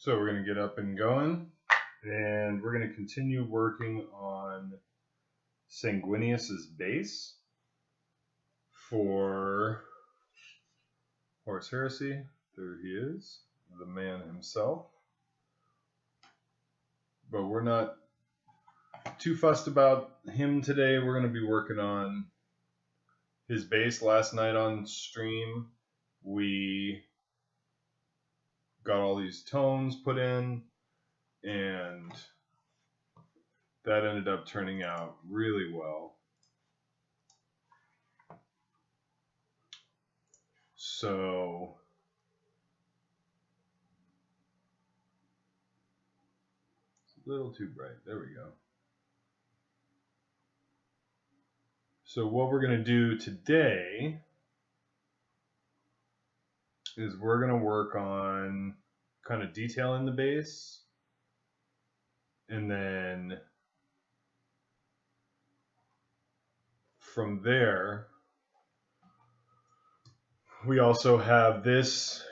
So we're going to get up and going, and we're going to continue working on Sanguinius's base for Horus Heresy. There he is, the man himself. But we're not too fussed about him today. We're going to be working on his base. Last night on stream, we got all these tones put in, and that ended up turning out really well. So it's a little too bright. There we go. So what we're going to do today is we're going to work on kind of detailing the base, and then from there we also have this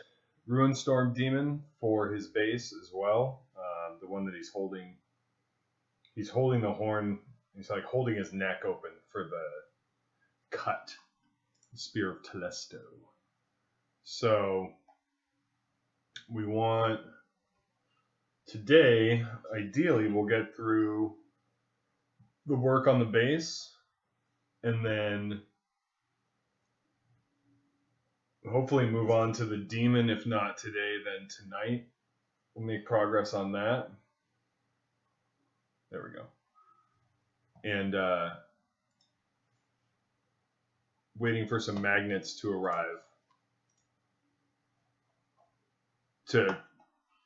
Ruinstorm Demon for his base as well. The one that he's holding the horn. He's like holding his neck open for the cut, the Spear of Telesto. So we want today, ideally, we'll get through the work on the base, and then hopefully move on to the demon. If not today, then tonight. We'll make progress on that. There we go. And waiting for some magnets to arrive to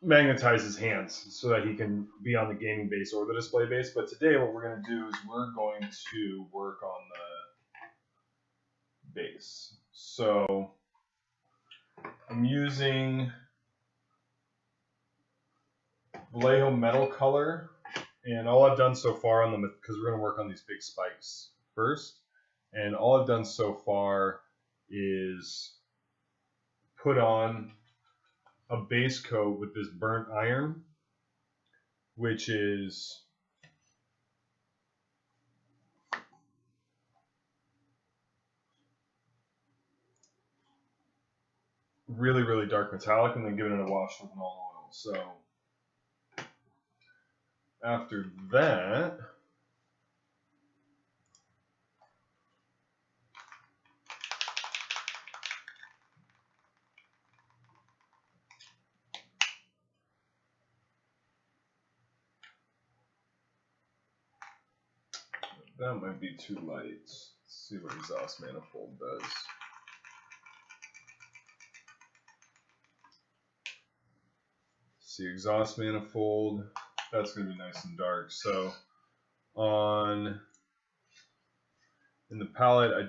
magnetize his hands so that he can be on the gaming base or the display base. But today what we're going to do is we're going to work on the base. So I'm using Vallejo metal color, and all I've done so far on them, because we're going to work on these big spikes first, and all I've done so far is put on a base coat with this burnt iron, which is really, really dark metallic, and then giving it a wash with an olive oil. So after that, that might be too light. Let's see what exhaust manifold does. See, exhaust manifold, that's going to be nice and dark. So in the palette, I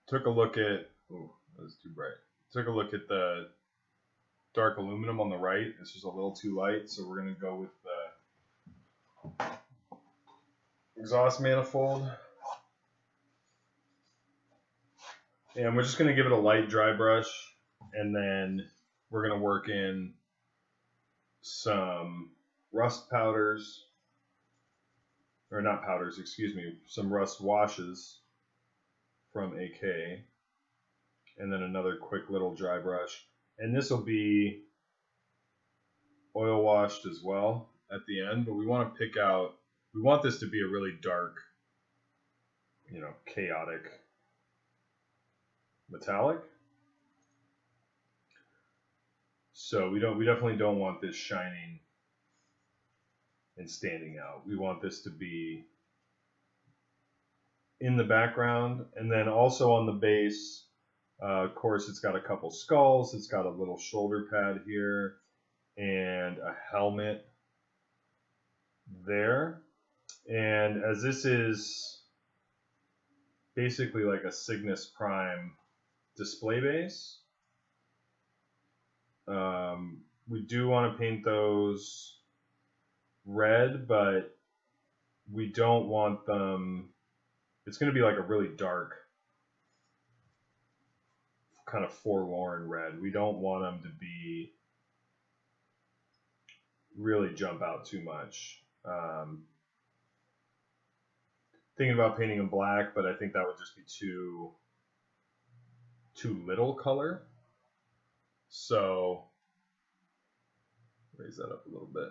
took a look at, oh, that was too bright. Took a look at the dark aluminum on the right. It's just a little too light, so we're going to go with the exhaust manifold. And we're just going to give it a light dry brush, and then we're going to work in some rust powders, or not powders, excuse me, some rust washes from AK, and then another quick little dry brush. And this will be oil washed as well at the end, but we want this to be a really dark, chaotic metallic. So we definitely don't want this shining and standing out. We want this to be in the background. And then also on the base, of course, it's got a couple skulls. It's got a little shoulder pad here and a helmet there. And as this is basically like a Cygnus Prime display base, we do want to paint those red, but we don't want them, it's going to be like a really dark, kind of forlorn red. We don't want them to be really jump out too much. Thinking about painting them black, but I think that would just be too little color. So raise that up a little bit.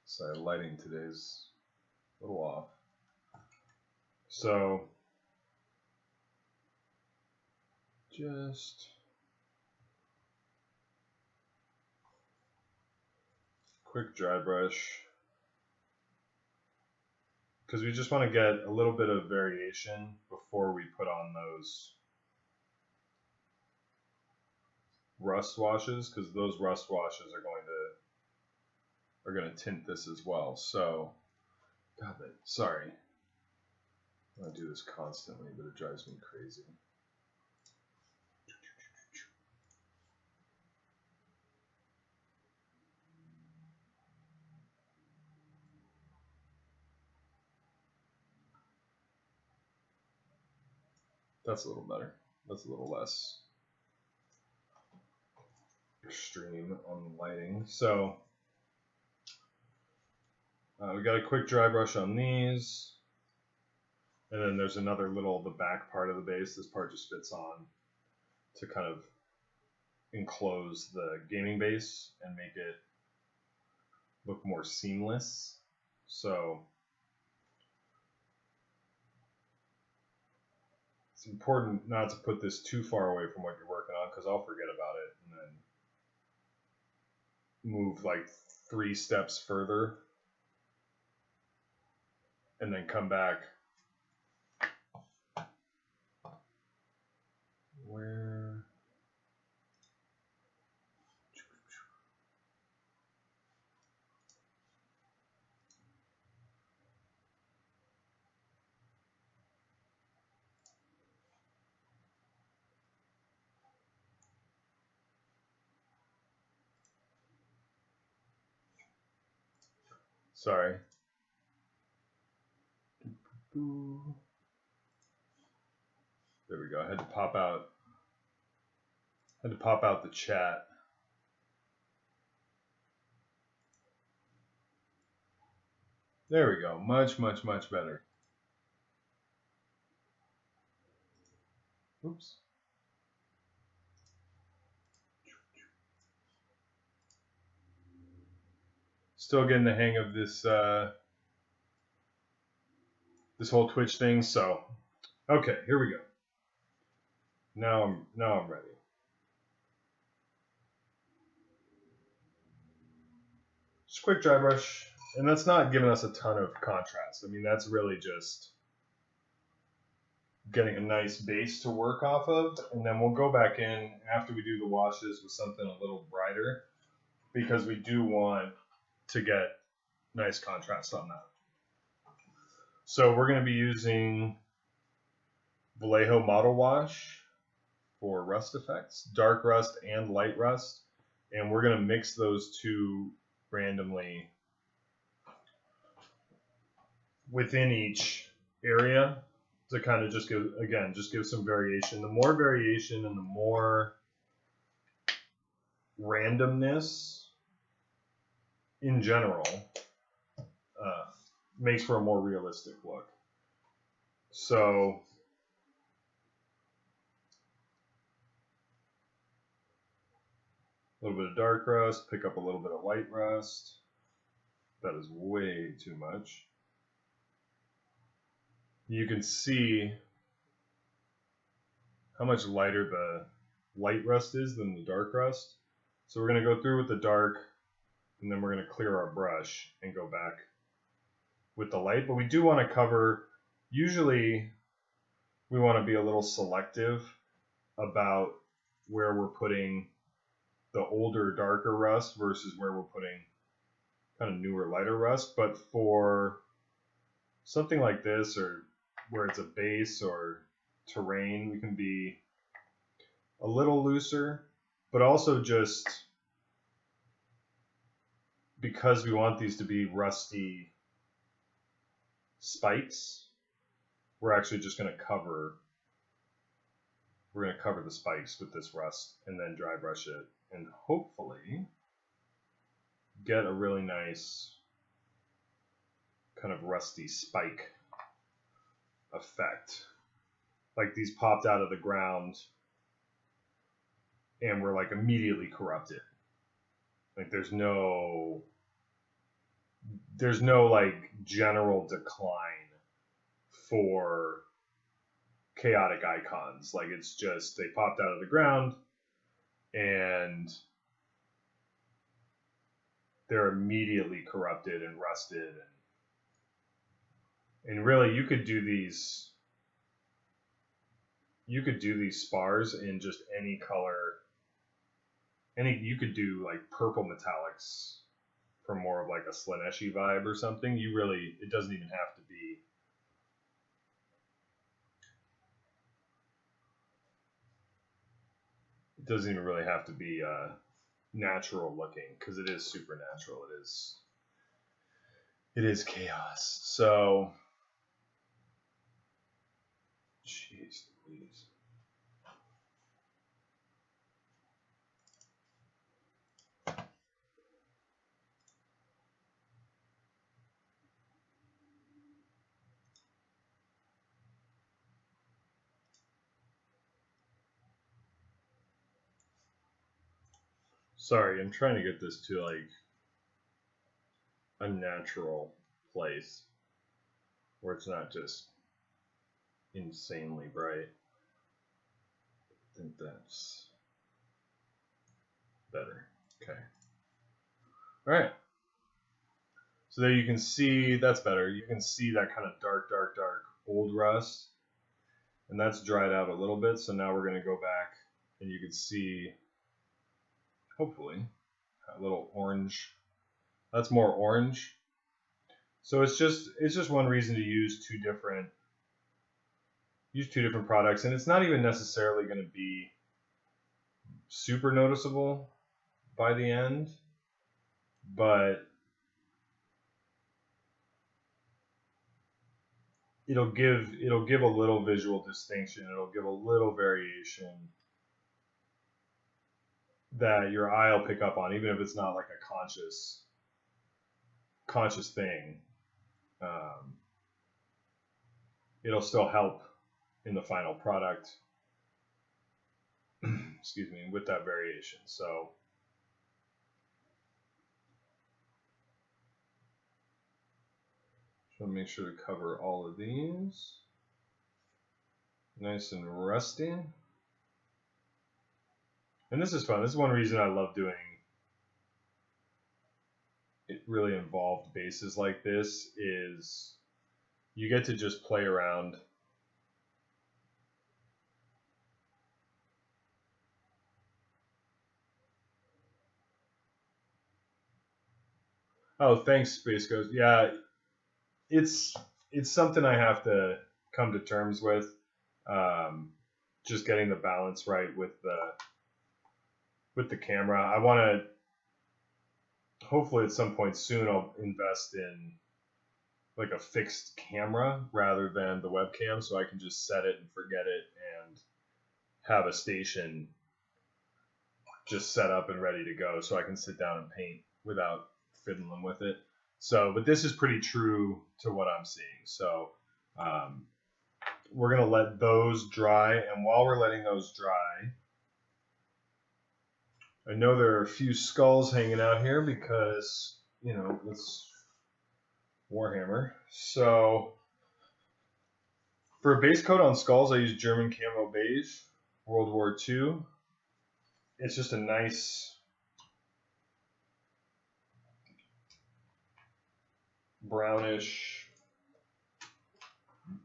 Sorry, lighting today's a little off. So just quick dry brush, because we just want to get a little bit of variation before we put on those rust washes, because those rust washes are going to tint this as well. So, God, sorry, I do this constantly, but it drives me crazy. That's a little better. That's a little less extreme on the lighting. So we got a quick dry brush on these, and then there's another little, the back part of the base. This part just fits on to kind of enclose the gaming base and make it look more seamless. So it's important not to put this too far away from what you're working on, because I'll forget about it and then move like 3 steps further and then come back. Where? Sorry. There we go. I had to pop out the chat. There we go. Much, much, much better. Oops. Still getting the hang of this this whole Twitch thing. So, okay, here we go. Now I'm ready. Just quick dry brush, and that's not giving us a ton of contrast. I mean, that's really just getting a nice base to work off of, and then we'll go back in after we do the washes with something a little brighter, because we do want to get nice contrast on that. So we're going to be using Vallejo Model Wash for rust effects, dark rust and light rust, and we're going to mix those two randomly within each area to kind of just give some variation. The more variation and the more randomness in general makes for a more realistic look. So a little bit of dark rust, pick up a little bit of light rust. That is way too much. You can see how much lighter the light rust is than the dark rust. So we're going to go through with the dark, and then we're going to clear our brush and go back with the light. But we do want to cover, usually we want to be a little selective about where we're putting the older, darker rust versus where we're putting kind of newer, lighter rust. But for something like this, or where it's a base or terrain, we can be a little looser, but also just because we want these to be rusty spikes, we're actually just going to cover we're going to cover the spikes with this rust and then dry brush it and hopefully get a really nice kind of rusty spike effect. Like these popped out of the ground and were like immediately corrupted. Like there's no like general decline for chaotic icons. Like it's just they popped out of the ground and they're immediately corrupted and rusted, and really you could do these spars in just any color. You could do like purple metallics for more of like a Slaneshi vibe or something. It doesn't even have to be really have to be natural looking, because it is supernatural. It is chaos. So, jeez Louise. Sorry, I'm trying to get this to like a natural place where it's not just insanely bright. I think that's better. Okay. All right. So there you can see, that's better. You can see that kind of dark old rust. And that's dried out a little bit. So now we're going to go back and you can see, hopefully, a little orange. That's more orange. So it's just one reason to use two different products, and it's not even necessarily going to be super noticeable by the end, but it'll give a little visual distinction. It'll give a little variation that your eye will pick up on, even if it's not like a conscious thing. It'll still help in the final product. Excuse me, with that variation. So just want to make sure to cover all of these nice and rusty. And this is fun. This is one reason I love doing really involved bases like this, is you get to just play around. Oh, thanks, basecoats. Yeah, it's something I have to come to terms with. Just getting the balance right with the camera. I want to, hopefully at some point soon, I'll invest in like a fixed camera rather than the webcam, so I can just set it and forget it and have a station just set up and ready to go, so I can sit down and paint without fiddling with it. So, but this is pretty true to what I'm seeing. So we're going to let those dry, and while we're letting those dry, I know there are a few skulls hanging out here because, you know, it's Warhammer. So for a base coat on skulls, I use German Camo Beige, World War II. It's just a nice brownish,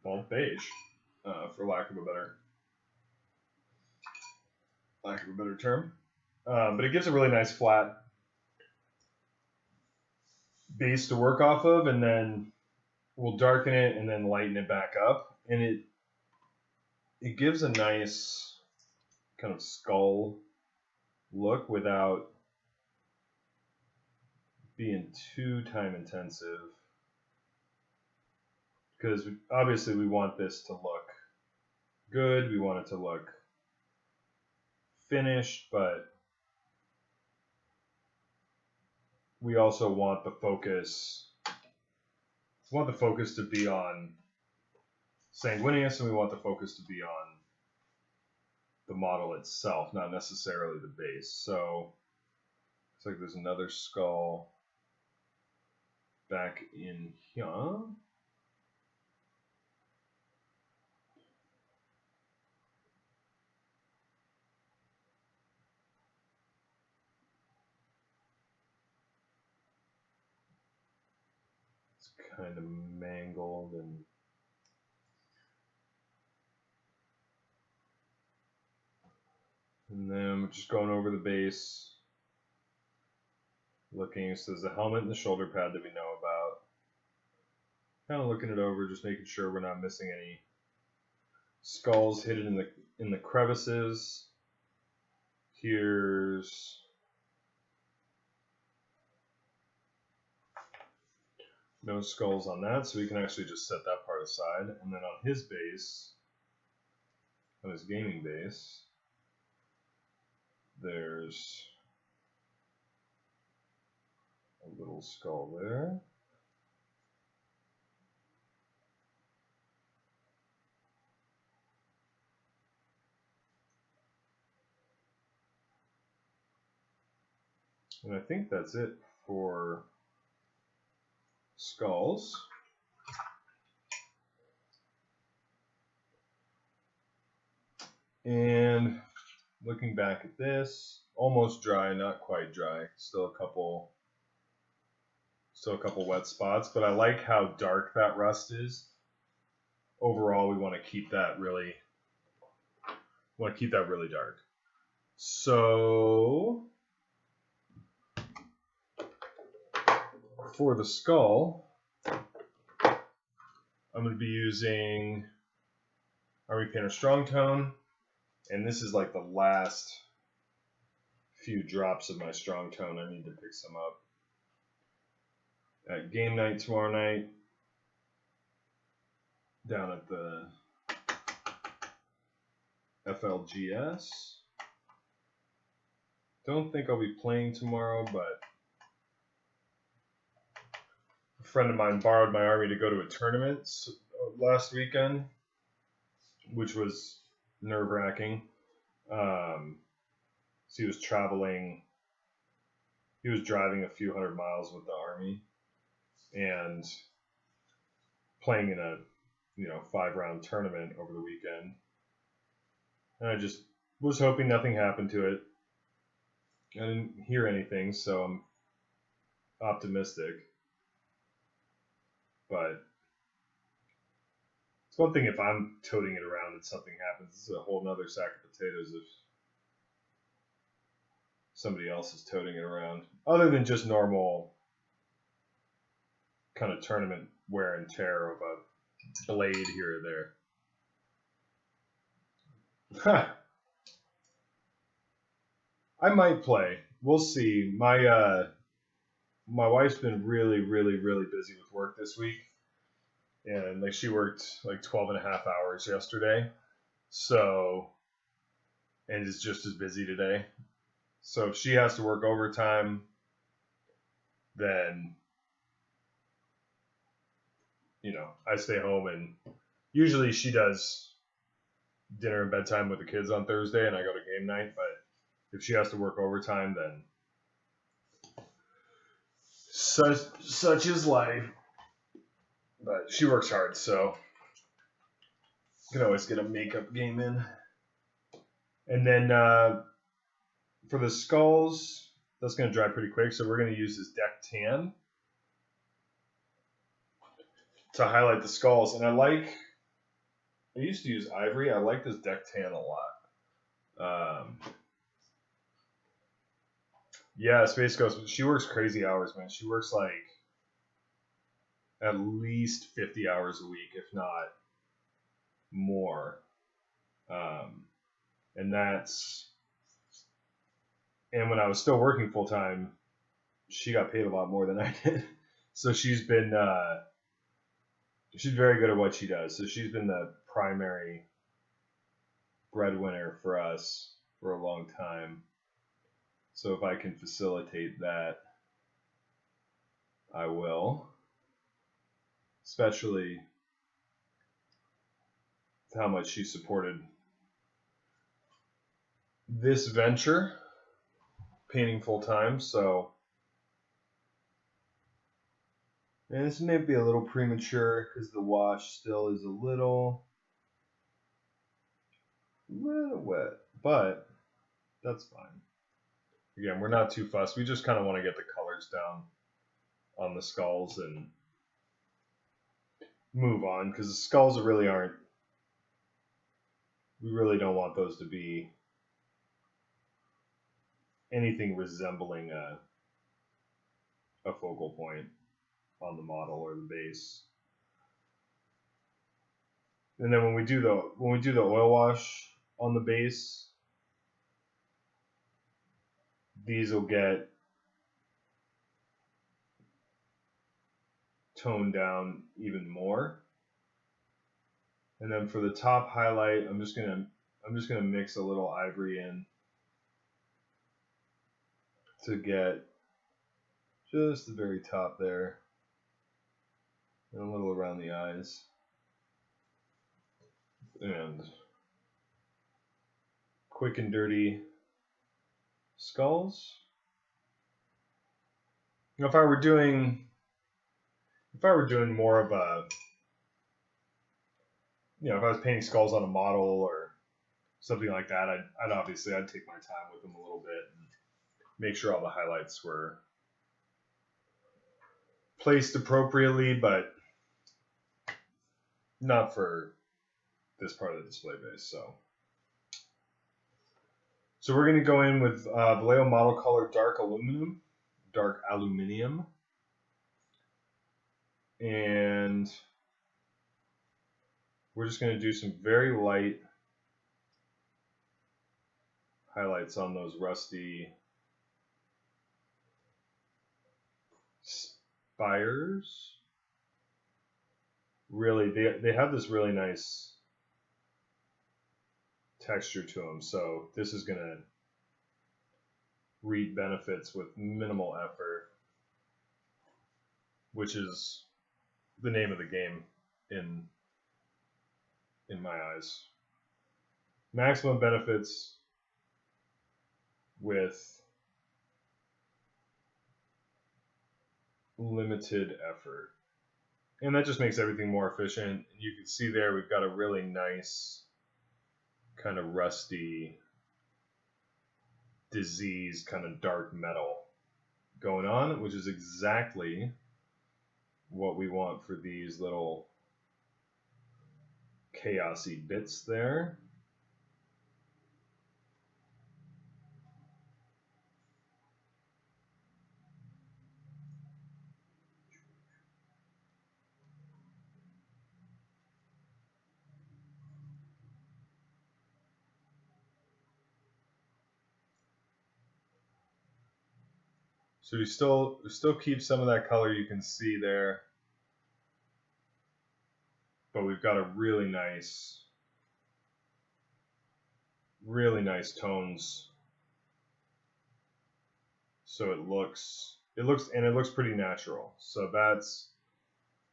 well, beige, for lack of a better term. But it gives a really nice flat base to work off of, and then we'll darken it and then lighten it back up, and it gives a nice kind of skull look without being too time intensive, because obviously we want this to look good. We want it to look finished, but we also want the focus. We want the focus to be on Sanguinius, and we want the focus to be on the model itself, not necessarily the base. So it's like there's another skull back in here. It's kind of mangled and then we're just going over the base, looking. So there's the helmet and the shoulder pad that we know about. Kind of looking it over, just making sure we're not missing any skulls hidden in the crevices. Here's no skulls on that, so we can actually just set that part aside. And then on his base, on his gaming base, there's a little skull there. And I think that's it for skulls. And looking back at this, almost dry, not quite dry. Still a couple wet spots, but I like how dark that rust is. Overall, we want to keep that really dark. So for the skull, I'm going to be using Army Painter Strong Tone, and this is like the last few drops of my Strong Tone. I need to pick some up at game night tomorrow night down at the FLGS. Don't think I'll be playing tomorrow, but a friend of mine borrowed my army to go to a tournament last weekend, which was nerve-wracking. So he was traveling, he was driving a few hundred miles with the army and playing in a 5-round tournament over the weekend. And I just was hoping nothing happened to it. I didn't hear anything, so I'm optimistic. But it's one thing if I'm toting it around and something happens. It's a whole nother sack of potatoes if somebody else is toting it around. Other than just normal kind of tournament wear and tear of a blade here or there. I might play. We'll see. My wife's been really busy with work this week, and like she worked like 12 and a half hours yesterday, so, and is just as busy today. So if she has to work overtime, then I stay home, and usually she does dinner and bedtime with the kids on Thursday, and I go to game night. But if she has to work overtime, then such is life. But she works hard, so you can always get a makeup game in. And then for the skulls, that's going to dry pretty quick, so we're going to use this deck tan to highlight the skulls. And I used to use ivory. I like this deck tan a lot. Yeah, Space Ghost, she works crazy hours, man. She works like at least 50 hours a week, if not more. And when I was still working full time, she got paid a lot more than I did. So she's very good at what she does. So she's been the primary breadwinner for us. for a long time. So if I can facilitate that, I will. Especially how much she supported this venture, painting full time. So, and this may be a little premature because the wash still is a little wet, but that's fine. Again, we're not too fussed. We just kind of want to get the colors down on the skulls and move on, because the skulls really aren't, we really don't want those to be anything resembling a focal point on the model or the base. And then when we do the oil wash on the base, these will get toned down even more. And then for the top highlight, I'm just gonna mix a little ivory in to get just the very top there, and a little around the eyes, and quick and dirty skulls. Now, if I were doing more of a, if I was painting skulls on a model or something like that, I'd obviously take my time with them a little bit and make sure all the highlights were placed appropriately, but not for this part of the display base. So we're going to go in with Vallejo Model Color Dark Aluminium, and we're just going to do some very light highlights on those rusty spires. Really, they have this really nice texture to them, so this is going to reap benefits with minimal effort, which is the name of the game in my eyes. Maximum benefits with limited effort, and that just makes everything more efficient. You can see there we've got a really nice kind of rusty, diseased kind of dark metal going on, which is exactly what we want for these little chaosy bits there. So we still keep some of that color you can see there, but we've got a really nice tones. So it looks pretty natural. So that's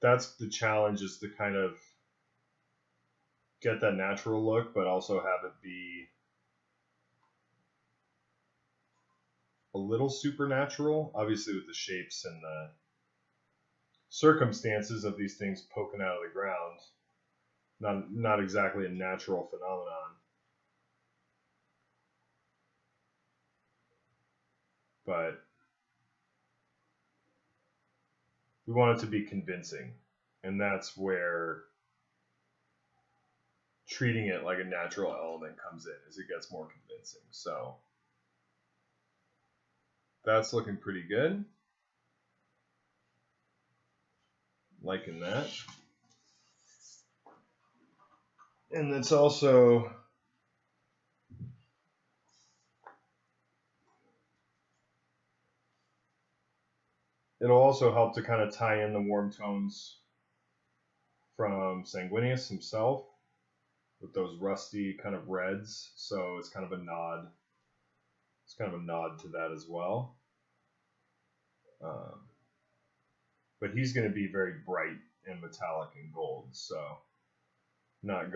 the challenge, is to kind of get that natural look, but also have it be a little supernatural, obviously with the shapes and the circumstances of these things poking out of the ground. Not exactly a natural phenomenon. But we want it to be convincing, and that's where treating it like a natural element comes in, as it gets more convincing. So that's looking pretty good. Liking that. And it's also it'll also help to kind of tie in the warm tones from Sanguinius himself. with those rusty kind of reds. So it's kind of a nod. It's kind of a nod to that as well. But he's going to be very bright and metallic and gold. So not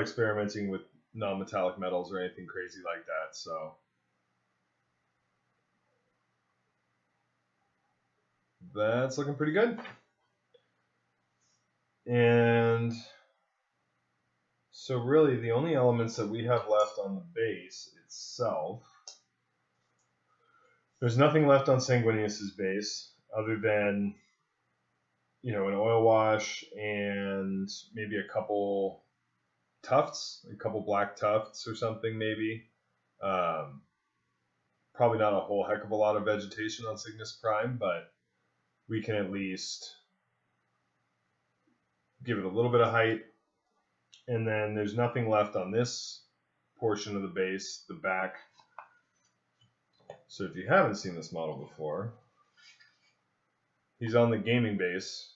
experimenting with non-metallic metals or anything crazy like that. So that's looking pretty good. And so really the only elements that we have left on the base itself, there's nothing left on Sanguinius's base other than, you know, an oil wash and maybe a couple tufts, a couple black tufts or something maybe. Probably not a whole heck of a lot of vegetation on Cygnus Prime, but we can at least give it a little bit of height. And then there's nothing left on this portion of the base, the back. So if you haven't seen this model before, he's on the gaming base,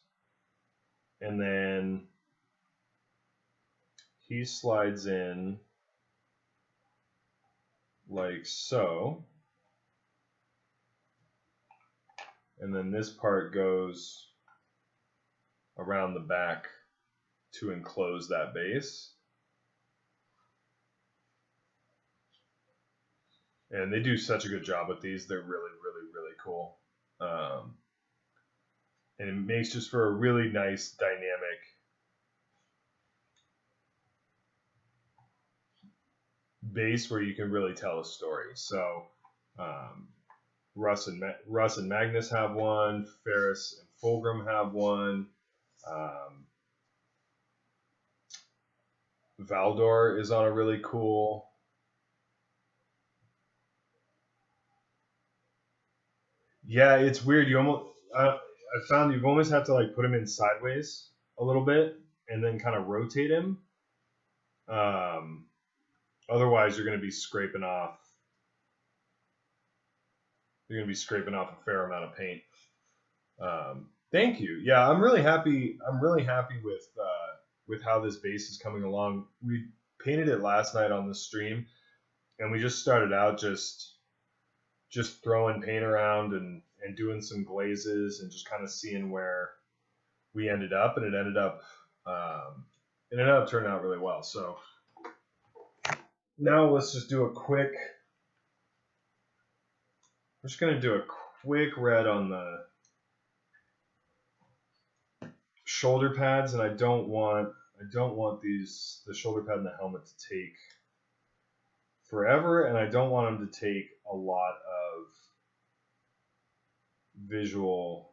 and then he slides in like so, and then this part goes around the back to enclose that base. And they do such a good job with these. They're really, really, really cool. And it makes just for a really nice dynamic base where you can really tell a story. So Russ and Magnus have one. Ferris and Fulgrim have one. Valdor is on a really cool. Yeah, it's weird. You almost I found you almost have to like put him in sideways a little bit and then kind of rotate him. Otherwise, you're going to be scraping off. You're going to be scraping off a fair amount of paint. Thank you. Yeah, I'm really happy. I'm really happy with how this base is coming along. We painted it last night on the stream, and we just started out just throwing paint around and doing some glazes and just kind of seeing where we ended up, and it ended up turning out really well. So now let's just do a quick. We're just gonna do a quick red on the shoulder pads, and I don't want the shoulder pad and the helmet to take forever, and I don't want them to take a lot of visual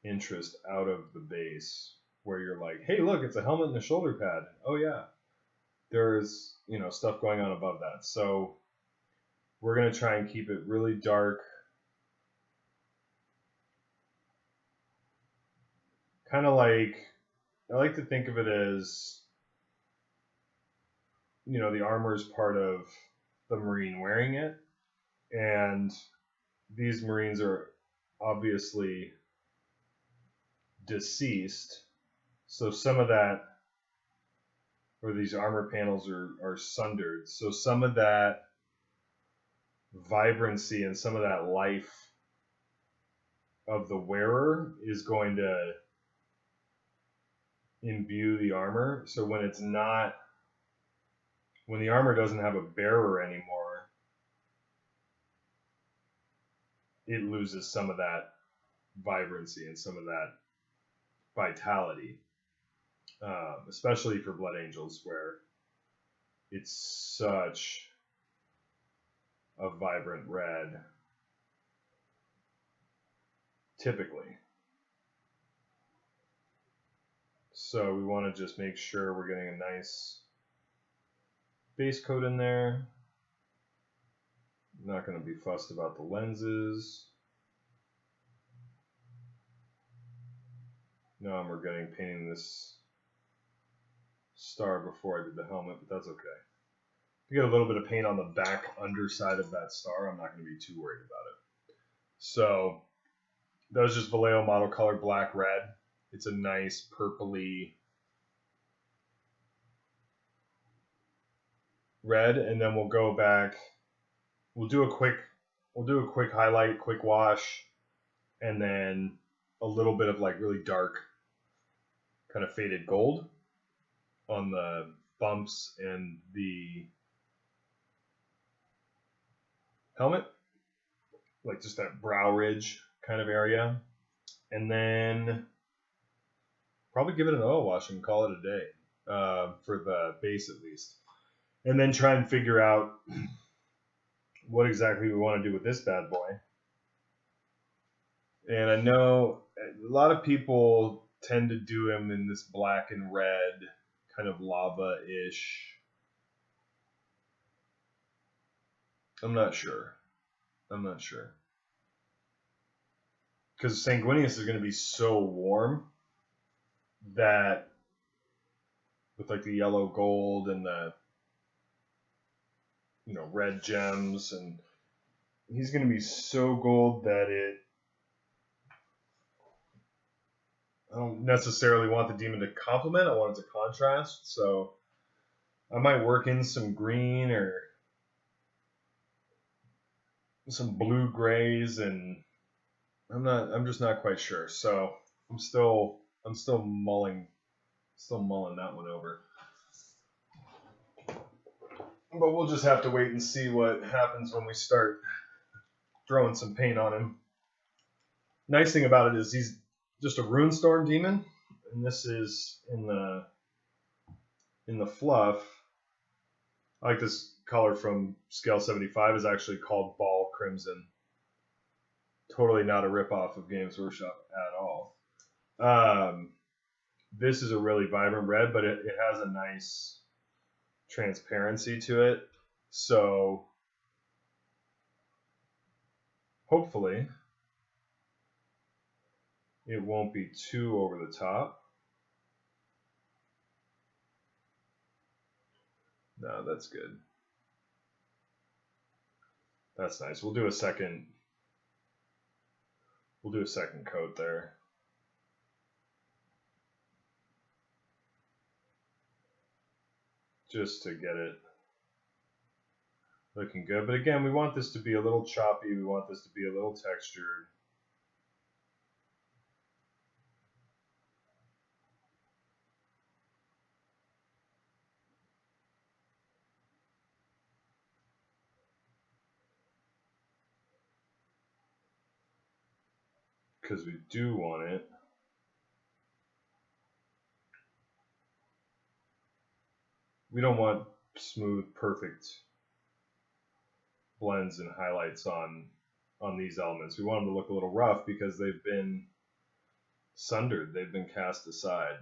interest out of the base, where you're like, hey, look, it's a helmet and a shoulder pad. Oh yeah, there's stuff going on above that. So we're gonna try and keep it really dark, kind of like, I like to think of it as, the armor is part of the Marine wearing it, and these Marines are obviously deceased, so some of that, or these armor panels are sundered, so some of that vibrancy and some of that life of the wearer is going to imbue the armor. So when the armor doesn't have a bearer anymore, it loses some of that vibrancy and some of that vitality, especially for Blood Angels, where it's such a vibrant red, typically. So we want to just make sure we're getting a nice base coat in there. I'm not going to be fussed about the lenses. No, I'm regretting painting this star before I did the helmet, but that's okay. If you get a little bit of paint on the back underside of that star, I'm not going to be too worried about it. So that was just Vallejo model color black red. It's a nice purpley red, and then we'll go back. We'll do a quick highlight, quick wash, and then a little bit of like really dark, kind of faded gold on the bumps and the helmet, like just that brow ridge kind of area, and then probably give it an oil wash and call it a day for the base at least, and then try and figure out what exactly we want to do with this bad boy. And I know a lot of people tend to do him in this black and red kind of lava-ish. I'm not sure. Because Sanguinius is going to be so warm that with like the yellow gold and the red gems, and he's going to be so gold that I don't necessarily want the demon to complement. I want it to contrast. So I might work in some green or some blue grays, and I'm just not quite sure. So I'm still mulling that one over. But we'll just have to wait and see what happens when we start throwing some paint on him. Nice thing about it is he's just a Runestorm demon, and this is in the fluff. I like this color from Scale 75 is actually called Ball Crimson. Totally not a ripoff of Games Workshop at all. This is a really vibrant red, but it has a nice transparency to it. So hopefully it won't be too over the top. No, that's good. That's nice. We'll do a second coat there. Just to get it looking good. But again, we want this to be a little choppy. We want this to be a little textured. Because we do want it. We don't want smooth, perfect blends and highlights on these elements. We want them to look a little rough because they've been sundered. They've been cast aside.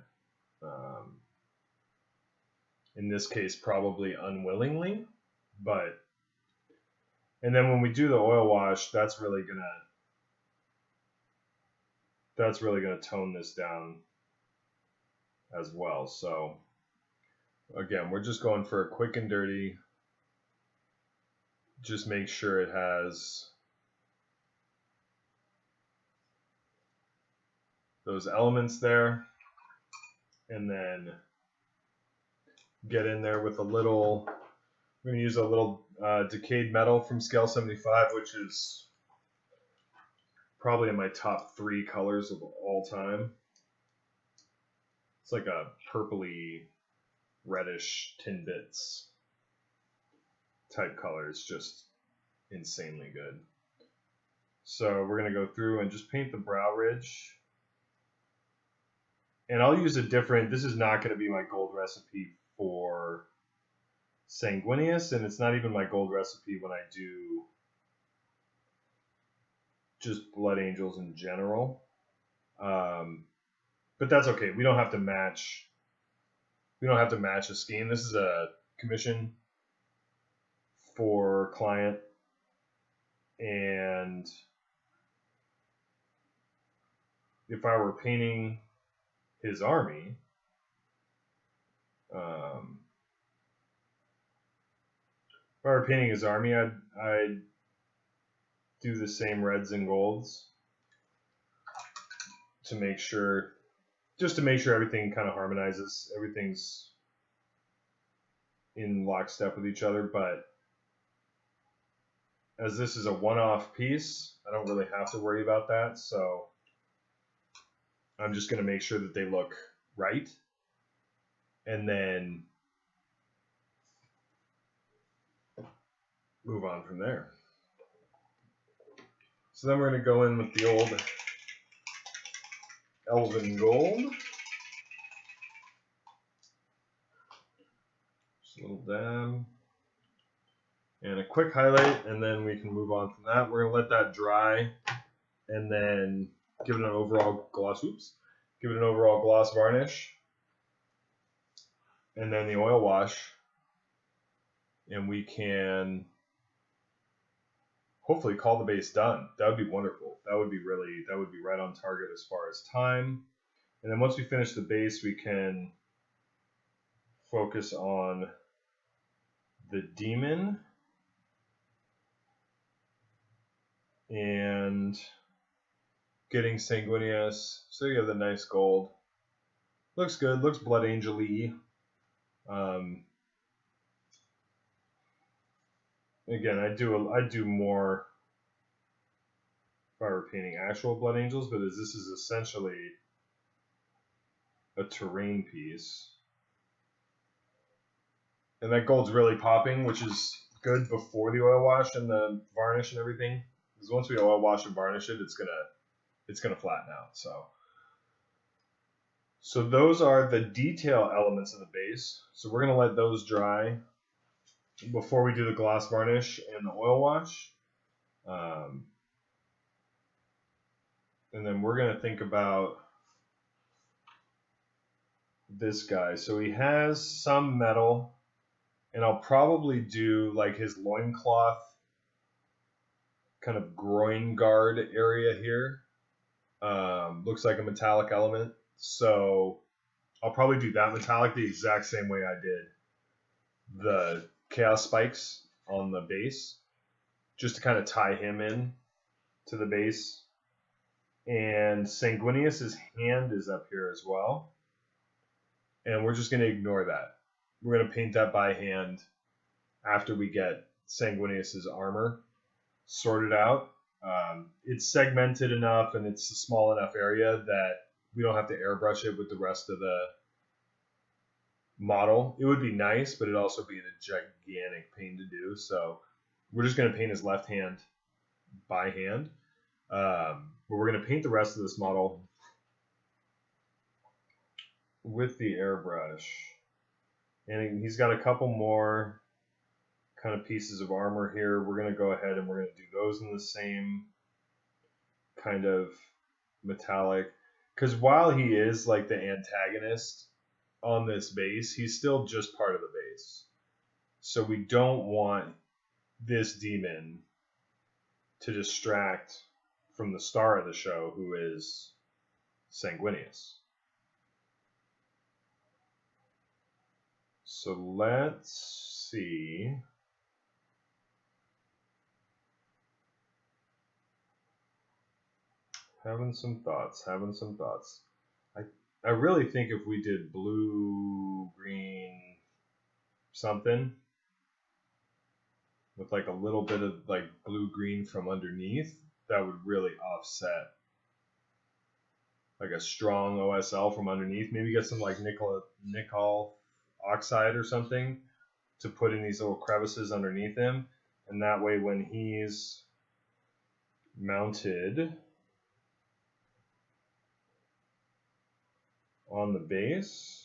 In this case, probably unwillingly, but and then when we do the oil wash, that's really gonna tone this down as well. So again, we're just going for a quick and dirty. Just make sure it has those elements there, and then get in there with a little. We're going to use a little decayed metal from Scale 75, which is probably in my top 3 colors of all time. It's like a purpley, reddish tin bits type color. It's just insanely good. So we're going to go through and just paint the brow ridge. And I'll use a different, this is not going to be my gold recipe for Sanguinius, and it's not even my gold recipe when I do just Blood Angels in general. But that's okay. We don't have to match a scheme. This is a commission for client, and if I were painting his army, I'd do the same reds and golds to make sure everything kind of harmonizes. Everything's in lockstep with each other, but as this is a one-off piece, I don't really have to worry about that, so I'm just going to make sure that they look right, and then move on from there. So then we're going to go in with the old Elven Gold. Just a little dab. And a quick highlight, and then we can move on from that. We're going to let that dry, and then give it an overall gloss. Give it an overall gloss varnish, and then the oil wash, and we can hopefully call the base done. That would be wonderful. That would be right on target as far as time. And then once we finish the base, we can focus on the demon and getting Sanguinius. So you have the nice gold. Looks good. Looks Blood Angel-y. Again, I do more if I were painting actual Blood Angels, but as this is essentially a terrain piece. And that gold's really popping, which is good before the oil wash and the varnish and everything. Because once we oil wash and varnish it, it's gonna flatten out. So those are the detail elements of the base. So we're gonna let those dry before we do the gloss varnish and the oil wash. And then we're gonna think about this guy. So he has some metal, and I'll probably do like his loincloth kind of groin guard area here. Looks like a metallic element. So I'll probably do that metallic the exact same way I did the chaos spikes on the base, just to kind of tie him in to the base. And Sanguinius' hand is up here as well. And we're just going to ignore that. We're going to paint that by hand after we get Sanguinius' armor sorted out. It's segmented enough and it's a small enough area that we don't have to airbrush it with the rest of the model. It would be nice, but it'd also be a gigantic pain to do. So we're just going to paint his left hand by hand. But we're going to paint the rest of this model with the airbrush. And he's got a couple more kind of pieces of armor here. We're going to go ahead and we're going to do those in the same kind of metallic. Because while he is like the antagonist on this base, he's still just part of the base. So we don't want this demon to distract from the star of the show, who is Sanguinius. So let's see. Having some thoughts. I really think if we did blue, green, something with like a little bit of like blue-green from underneath, that would really offset like a strong OSL from underneath. Maybe get some like nickel oxide or something to put in these little crevices underneath him, and that way when he's mounted on the base,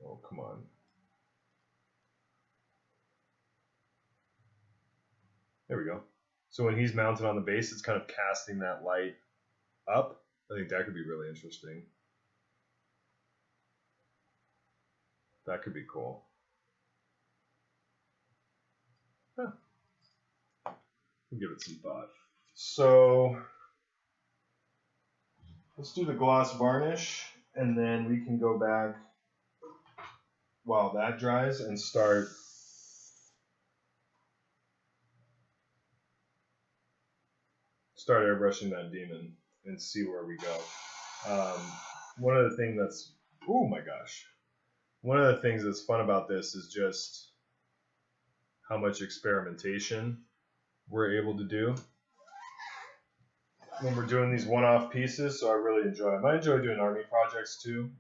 oh come on, there we go. So when he's mounted on the base, it's kind of casting that light up. I think that could be really interesting. That could be cool. Huh. We'll give it some thought. So let's do the gloss varnish, and then we can go back while that dries and start airbrushing that demon and see where we go. One other thing that's, oh my gosh, one of the things that's fun about this is just how much experimentation we're able to do when we're doing these one-off pieces. So I really enjoy them. I enjoy doing army projects too.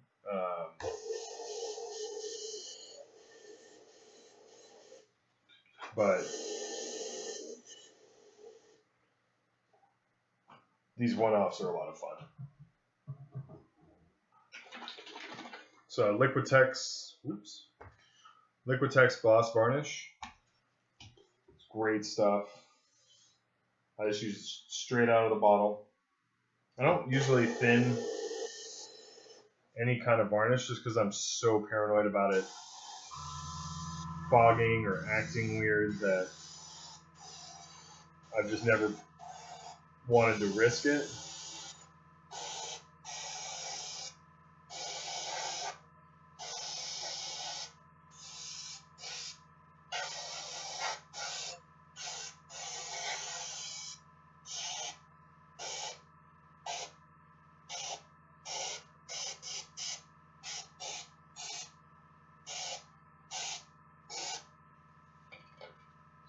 But these one-offs are a lot of fun. So Liquitex gloss varnish. It's great stuff. I just use straight out of the bottle. I don't usually thin any kind of varnish just because I'm so paranoid about it fogging or acting weird that I've just never wanted to risk it.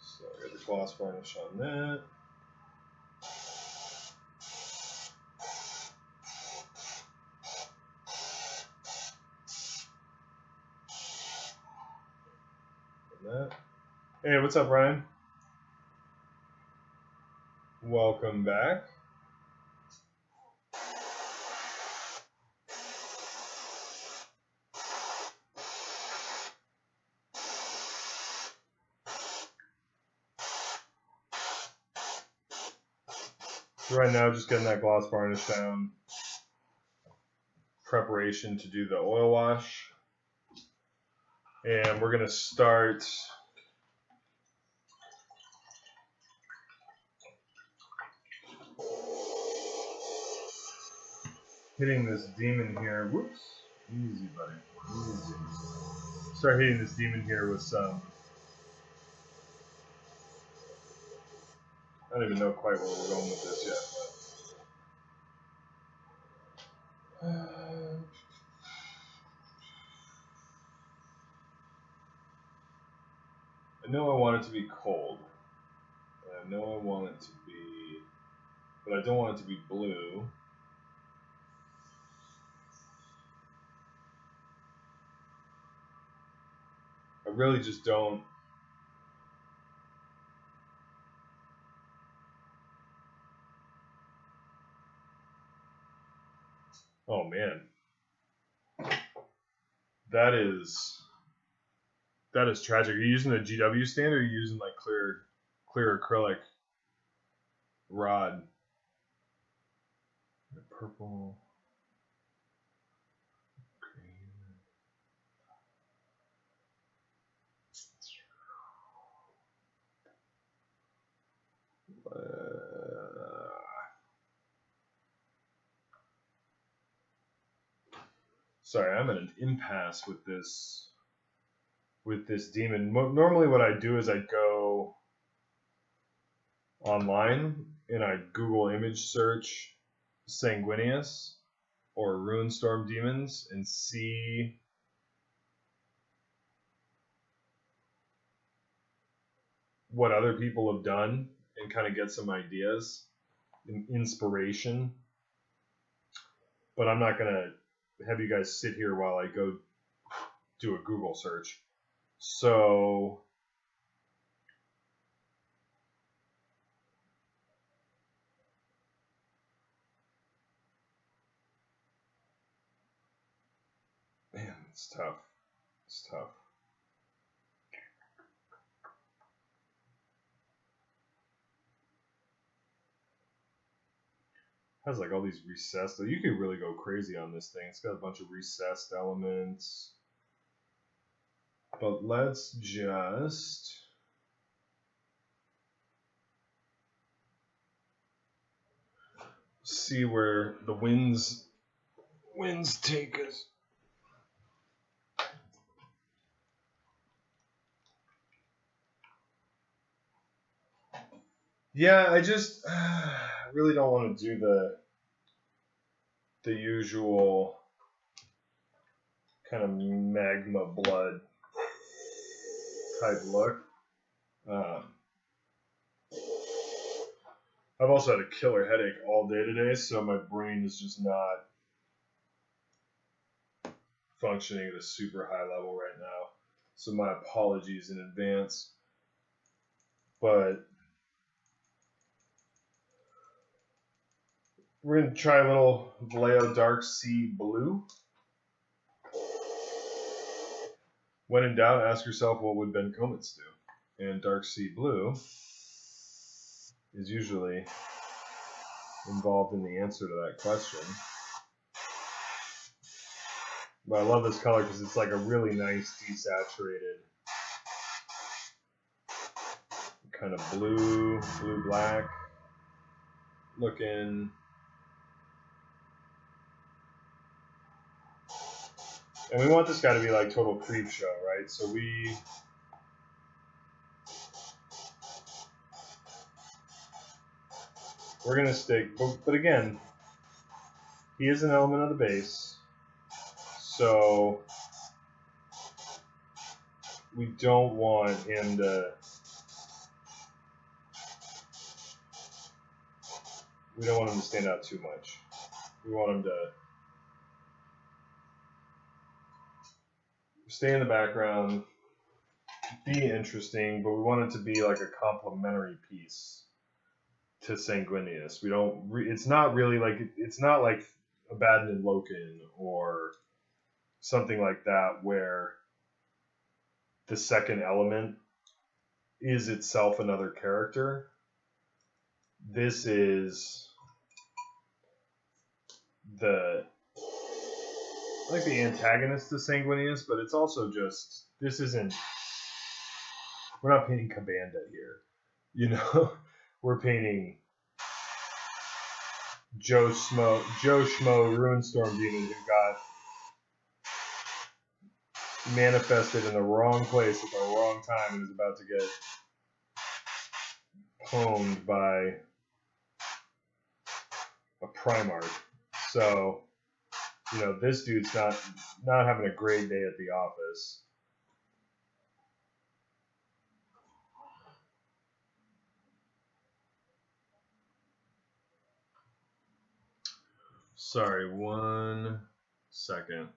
So I got the gloss varnish on that. Hey, what's up, Ryan? Welcome back. So right now, just getting that gloss varnish down. Preparation to do the oil wash. And we're going to start hitting this demon here. Whoops. Easy, buddy. Easy. Start hitting this demon here with some. I don't even know quite where we're going with this yet. But, I know I want it to be cold. I know I want it to be, but I don't want it to be blue. I really just don't. Oh man, that is tragic. Are you using a GW stand or are you using like clear acrylic rod? The purple, green. Sorry, I'm at an impasse with this demon. Normally what I do is I go online and I Google image search Sanguinius or Ruinstorm demons and see what other people have done and kind of get some ideas and inspiration. But I'm not going to have you guys sit here while I go do a Google search. So man, it's tough. It's tough. It has like all these recessed. You could really go crazy on this thing. It's got a bunch of recessed elements. But let's just see where the winds take us. Yeah, I just really don't want to do the usual kind of magma blood type look. I've also had a killer headache all day today, so my brain is just not functioning at a super high level right now. So my apologies in advance. But we're going to try a little Vallejo Dark Sea Blue. When in doubt, ask yourself, what would Ben Comets do? And Dark Sea Blue is usually involved in the answer to that question. But I love this color because it's like a really nice desaturated kind of blue-black looking. And we want this guy to be like total creep show, right? So we're going to stick, but again, he is an element of the base. So we don't want him to, stand out too much. We want him to stay in the background, be interesting, but we want it to be like a complementary piece to Sanguinius. It's not really like, it's not like Abaddon and Loken or something like that where the second element is itself another character. This is the antagonist to Sanguinius, but it's also just, we're not painting Cabanda here. You know, we're painting Joe Schmo Ruinstorm Demon who got manifested in the wrong place at the wrong time and is about to get pwned by a Primarch. So, you know, this dude's not having a great day at the office. Sorry, 1 second.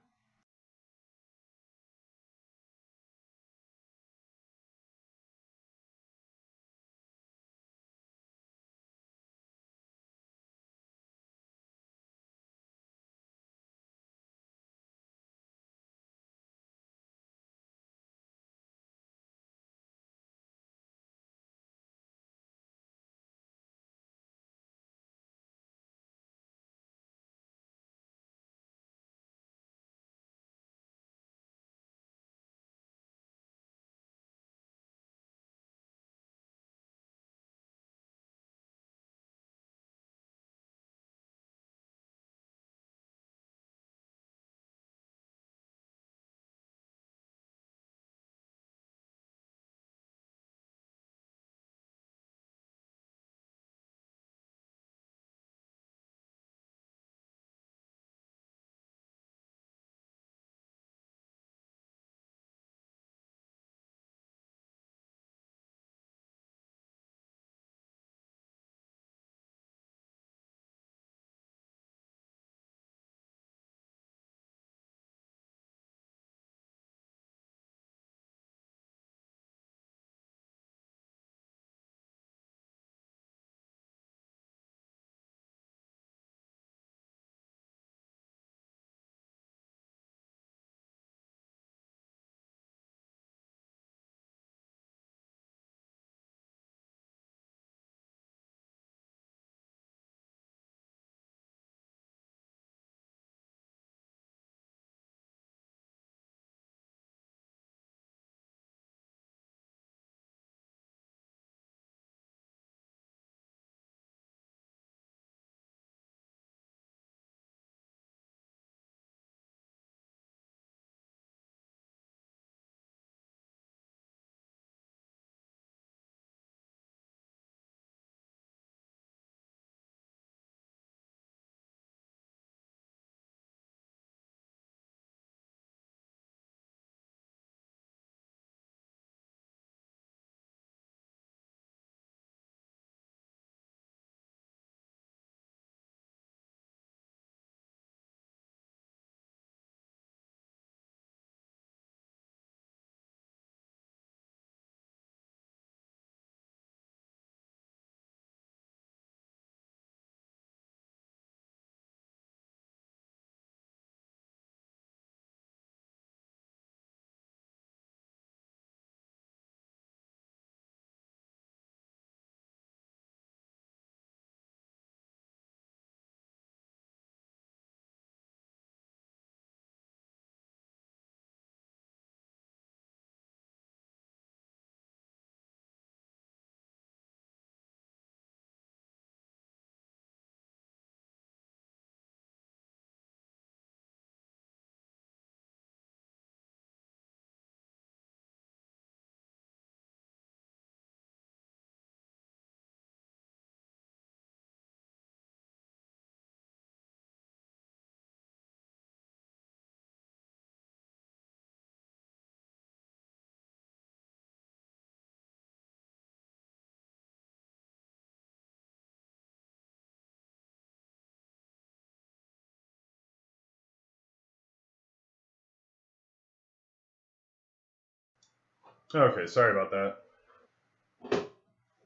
Okay, sorry about that.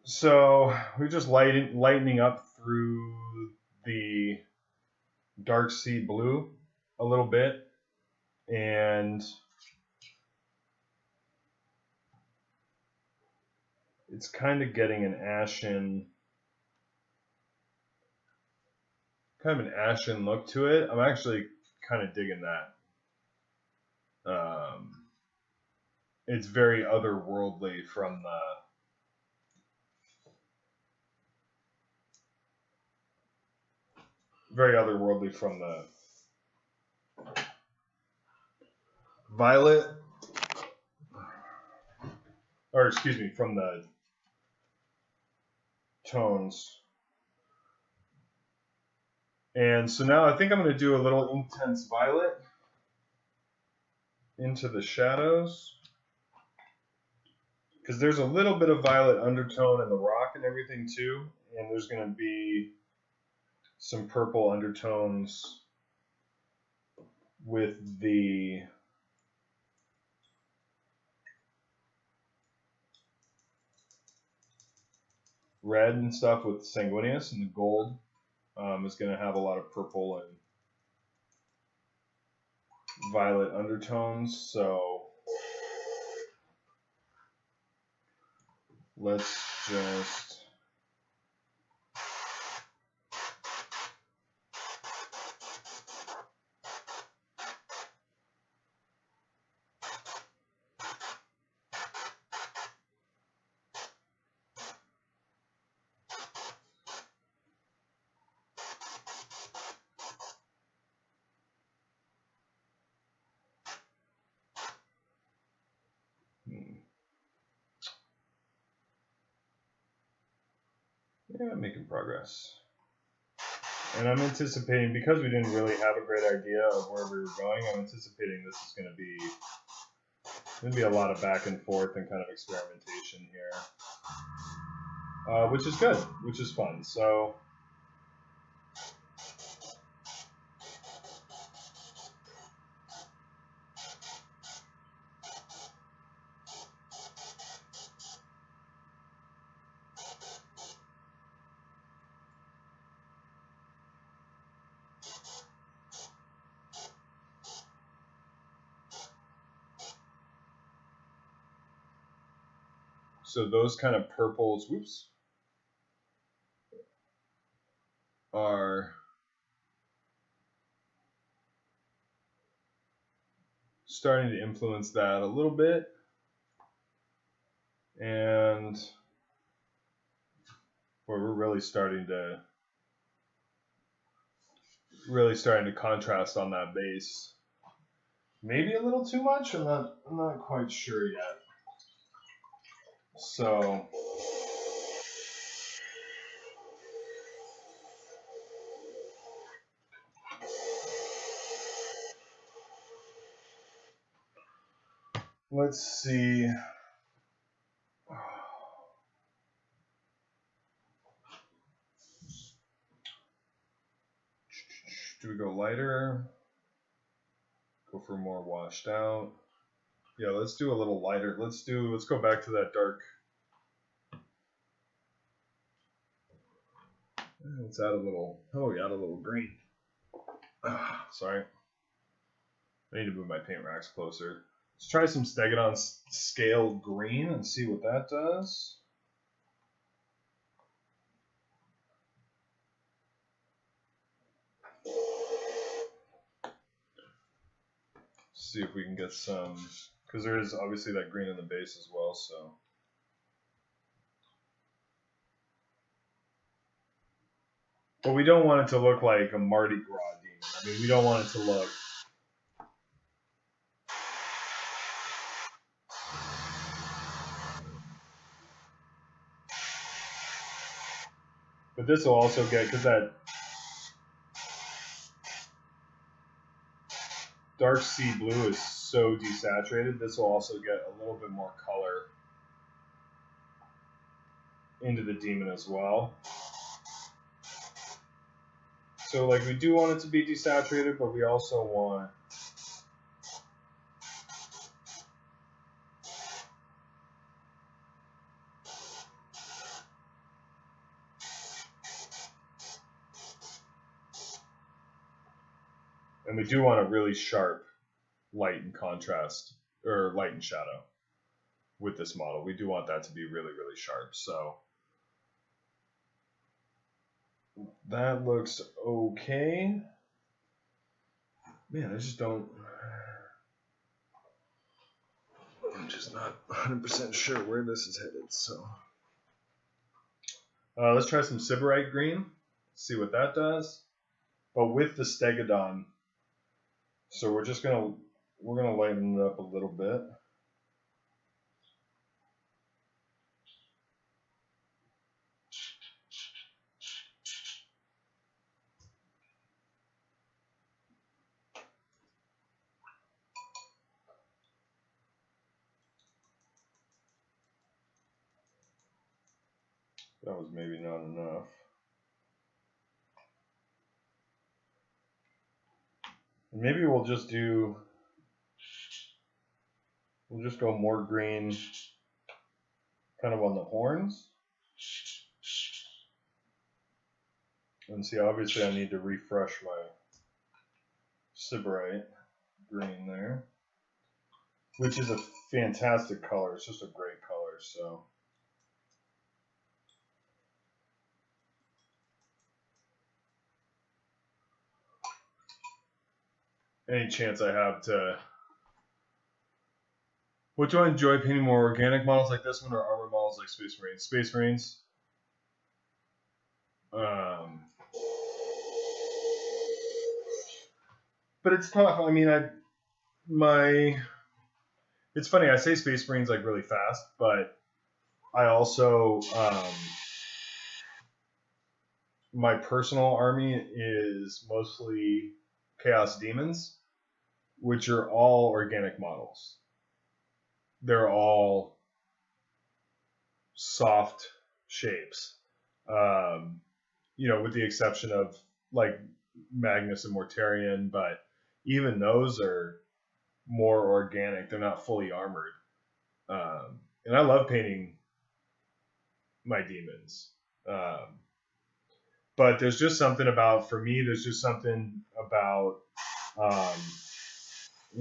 So we're just lightening up through the dark sea blue a little bit, and it's kind of getting an ashen, look to it. I'm actually kind of digging that. It's very otherworldly from the violet, or excuse me, from the tones. And so now I think I'm going to do a little intense violet into the shadows, because there's a little bit of violet undertone in the rock and everything too, and there's going to be some purple undertones with the red and stuff with Sanguinius, and the gold is going to have a lot of purple and violet undertones. So let's just making progress. And I'm anticipating, because we didn't really have a great idea of where we were going, I'm anticipating this is going to be a lot of back and forth and kind of experimentation here, which is good, which is fun. So those kind of purples, are starting to influence that a little bit, and where we're really starting to contrast on that base. Maybe a little too much. I'm not quite sure yet. So let's see. Do we go lighter? Go for more washed out? Yeah, let's do a little lighter. Let's go back to that dark. Let's add a little. Oh, we add a little green. Sorry. I need to move my paint racks closer. Let's try some Stegadon scale green and see what that does. See if we can get some, because there is obviously that green in the base as well, so. But we don't want it to look like a Mardi Gras demon. I mean, we don't want it to look. But this will also get, because that dark sea blue is so desaturated, this will also get a little bit more color into the demon as well. So like we do want it to be desaturated, but we also want And we do want a really sharp light and contrast, or light and shadow with this model. We do want that to be really, really sharp. So that looks okay. Man, I'm just not 100% sure where this is headed. So let's try some Sybarite green, see what that does. But with the Stegodon, so we're gonna lighten it up a little bit. That was maybe not enough. And maybe we'll just go more green kind of on the horns. And see, obviously I need to refresh my Sybarite green there, which is a fantastic color. It's just a great color. So any chance I have to... What do I enjoy painting more, organic models like this one or armor models like Space Marines? Space Marines. But it's tough. I mean, it's funny, I say Space Marines like really fast, but I also, my personal army is mostly Chaos Demons, which are all organic models. They're all soft shapes, with the exception of like Magnus and Mortarion, but even those are more organic. They're not fully armored. And I love painting my demons. But there's just something about, for me,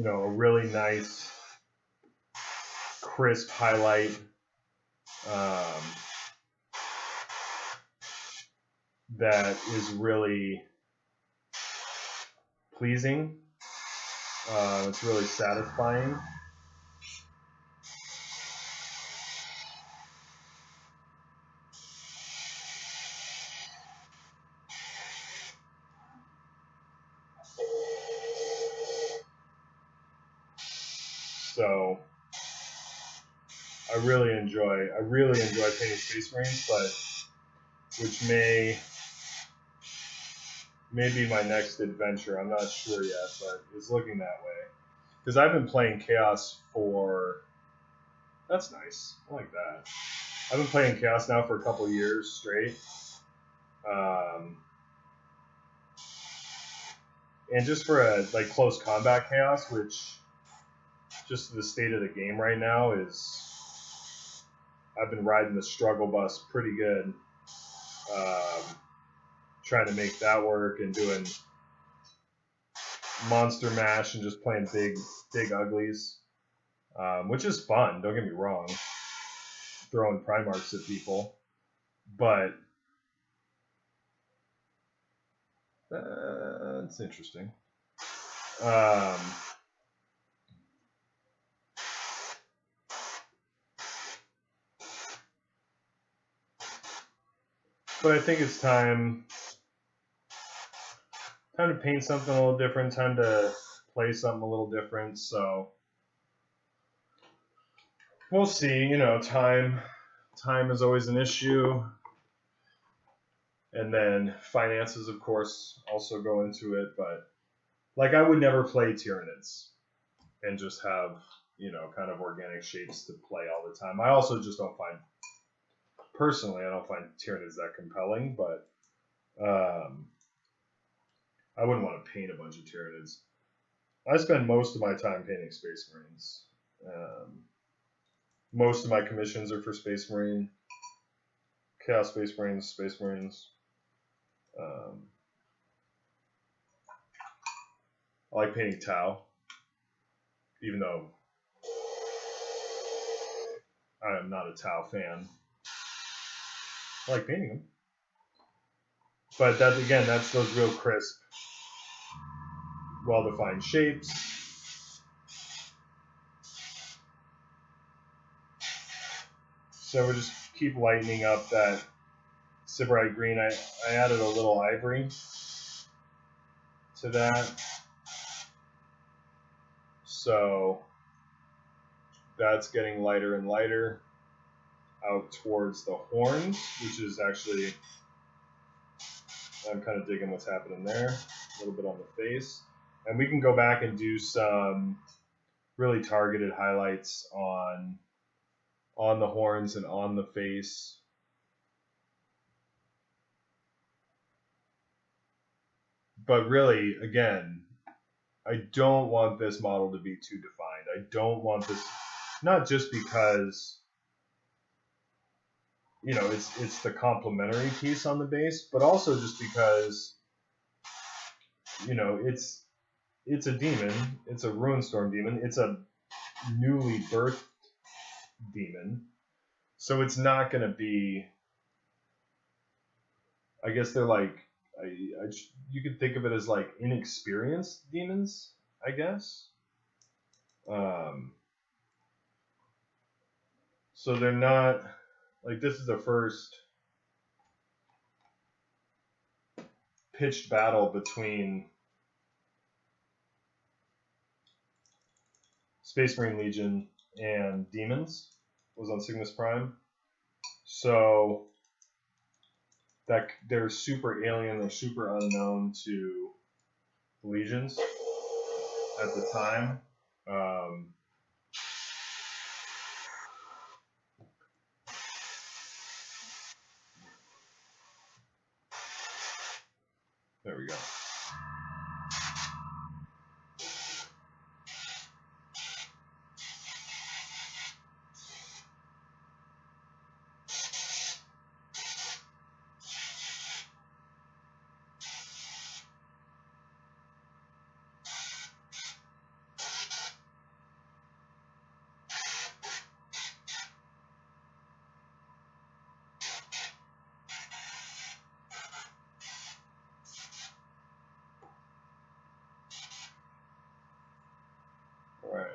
a really nice, crisp highlight. That is really pleasing. It's really satisfying. So I really enjoy painting Space Marines, which may be my next adventure. I'm not sure yet, but it's looking that way. Because I've been playing Chaos for... That's nice. I like that. I've been playing Chaos now for a couple of years straight. And just for a close combat Chaos, which just the state of the game right now is... I've been riding the struggle bus pretty good. Trying to make that work and doing monster mash and just playing big uglies, which is fun. Don't get me wrong, throwing Primarchs at people, but it's interesting. But I think it's time to paint something a little different, time to play something a little different, so we'll see. Time is always an issue, and then finances, of course, also go into it, but I would never play Tyranids and just have, kind of organic shapes to play all the time. I also just don't find Tyranids that compelling, but I wouldn't want to paint a bunch of Tyranids. I spend most of my time painting Space Marines. Most of my commissions are for Space Marine, Chaos Space Marines, Space Marines. I like painting Tau, even though I am not a Tau fan. I like painting them. But that, again, that's those real crisp, well-defined shapes. So we'll just keep lightening up that Sybarite green. I added a little ivory to that. So that's getting lighter and lighter out towards the horns, which is actually, I'm kind of digging what's happening there, a little bit on the face. And we can go back and do some really targeted highlights on the horns and on the face. But really, again, I don't want this model to be too defined. I don't want this, not just because, you know, it's the complementary piece on the base, but also just because, you know, it's a demon, it's a Ruinstorm demon, it's a newly birthed demon, so it's not going to be, I guess they're like, you could think of it as like inexperienced demons, I guess. So they're not, like, this is the first pitched battle between Space Marine Legion and demons, was on Cygnus Prime. So that they're super alien, they're super unknown to legions at the time. There we go. All right.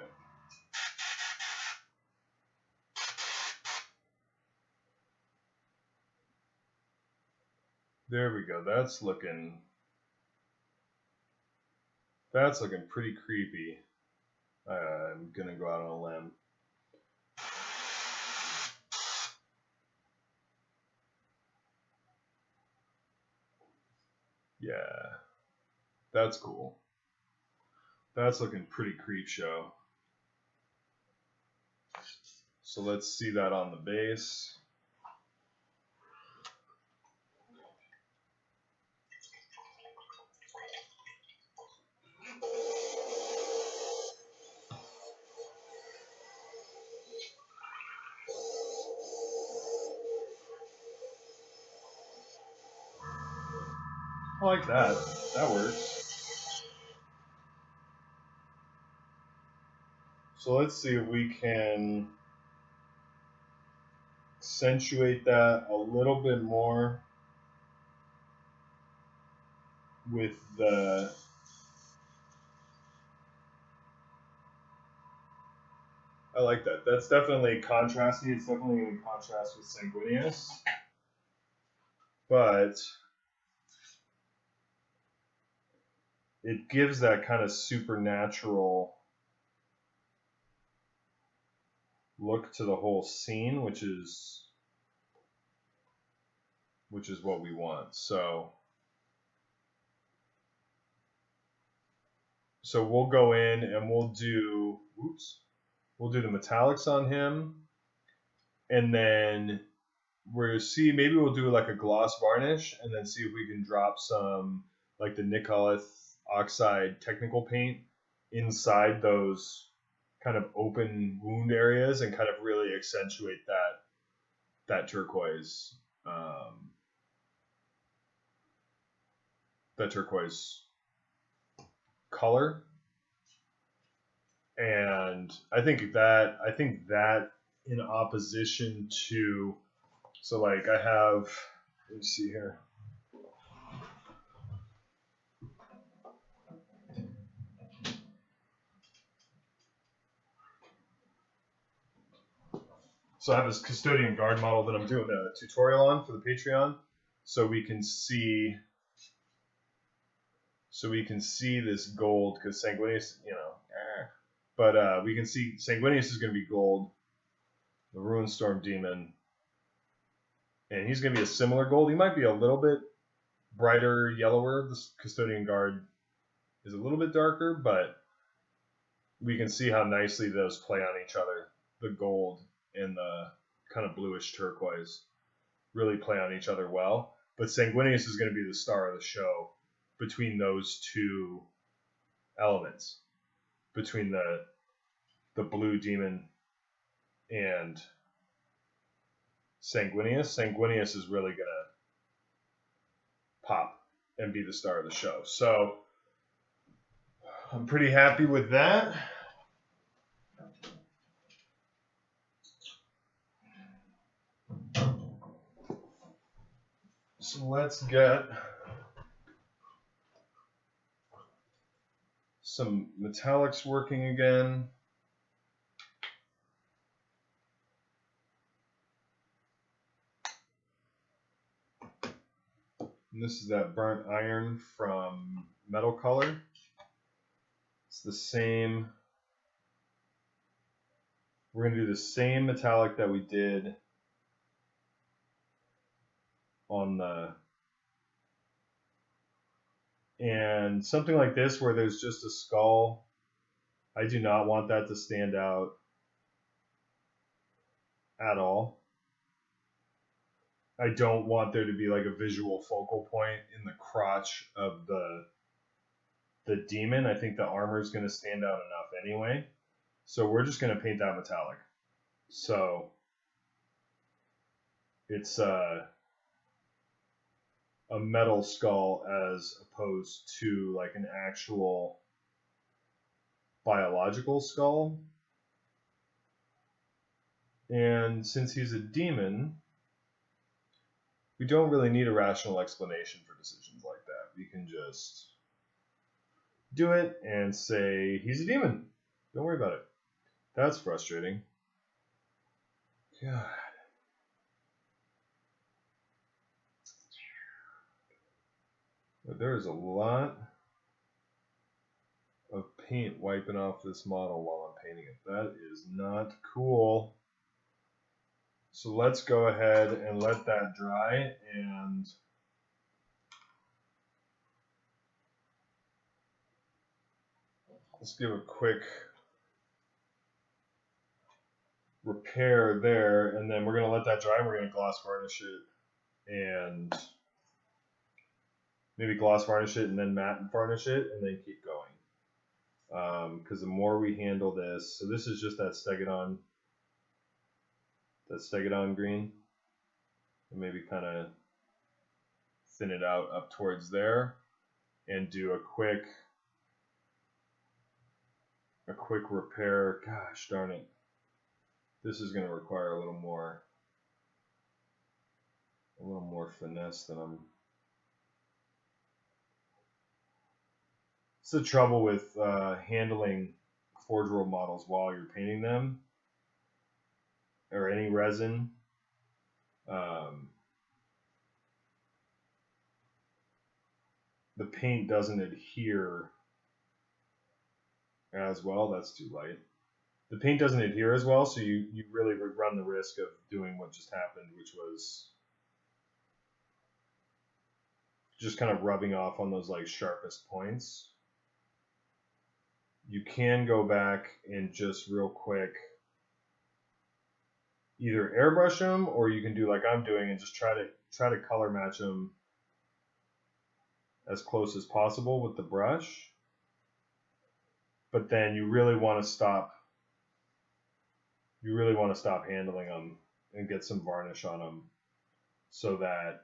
There we go. That's looking pretty creepy. I'm gonna go out on a limb. Yeah, that's cool. That's looking pretty creep show. So let's see that on the base. I like that. That works. So let's see if we can accentuate that a little bit more with the I like that. That's definitely contrasty. It's definitely in contrast with Sanguinius. But it gives that kind of supernatural look to the whole scene, which is what we want. So we'll go in and we'll do the metallics on him, and then maybe we'll do like a gloss varnish, and then see if we can drop some like the Nicolith oxide technical paint inside those kind of open wound areas and kind of really accentuate that turquoise color. And I think that in opposition to, so like I have, let me see here. So I have this custodian guard model that I'm doing a tutorial on for the Patreon, so we can see this gold, because Sanguinius, but we can see Sanguinius is going to be gold, the Ruinstorm Demon, and he's going to be a similar gold. He might be a little bit brighter, yellower. This custodian guard is a little bit darker, but we can see how nicely those play on each other. The gold and the kind of bluish turquoise really play on each other well. But Sanguinius is going to be the star of the show between those two elements, between the blue demon and Sanguinius. Sanguinius is really going to pop and be the star of the show. So I'm pretty happy with that. So let's get some metallics working again. And this is that burnt iron from Metal Color. It's the same. We're going to do the same metallic that we did on and something like this where there's just a skull. I do not want that to stand out at all. I don't want there to be like a visual focal point in the crotch of the demon. I think the armor is going to stand out enough anyway. So we're just going to paint that metallic. So it's a metal skull as opposed to like an actual biological skull. And since he's a demon, we don't really need a rational explanation for decisions like that. We can just do it and say he's a demon. Don't worry about it. That's frustrating. God. But there's a lot of paint wiping off this model while I'm painting it. That is not cool. So let's go ahead and let that dry, and let's give a quick repair there, and then we're going to let that dry and we're going to gloss varnish it, and maybe gloss varnish it and then matte varnish it and then keep going. Because the more we handle this, so this is just that Stegodon green, and maybe kind of thin it out up towards there and do a quick repair. Gosh darn it, this is going to require a little more finesse than I'm. It's the trouble with handling Forge World models while you're painting them, or any resin. The paint doesn't adhere as well. That's too light. The paint doesn't adhere as well, so you really run the risk of doing what just happened, which was just kind of rubbing off on those like sharpest points. You can go back and just real quick either airbrush them, or you can do like I'm doing and just try to color match them as close as possible with the brush. But then you really want to stop handling them and get some varnish on them so that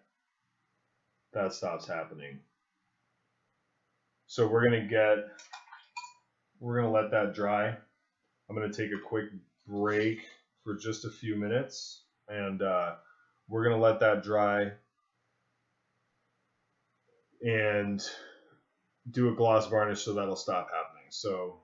stops happening. So we're going to get we're going to let that dry. I'm going to take a quick break for just a few minutes, and we're going to let that dry and do a gloss varnish so that'll stop happening. So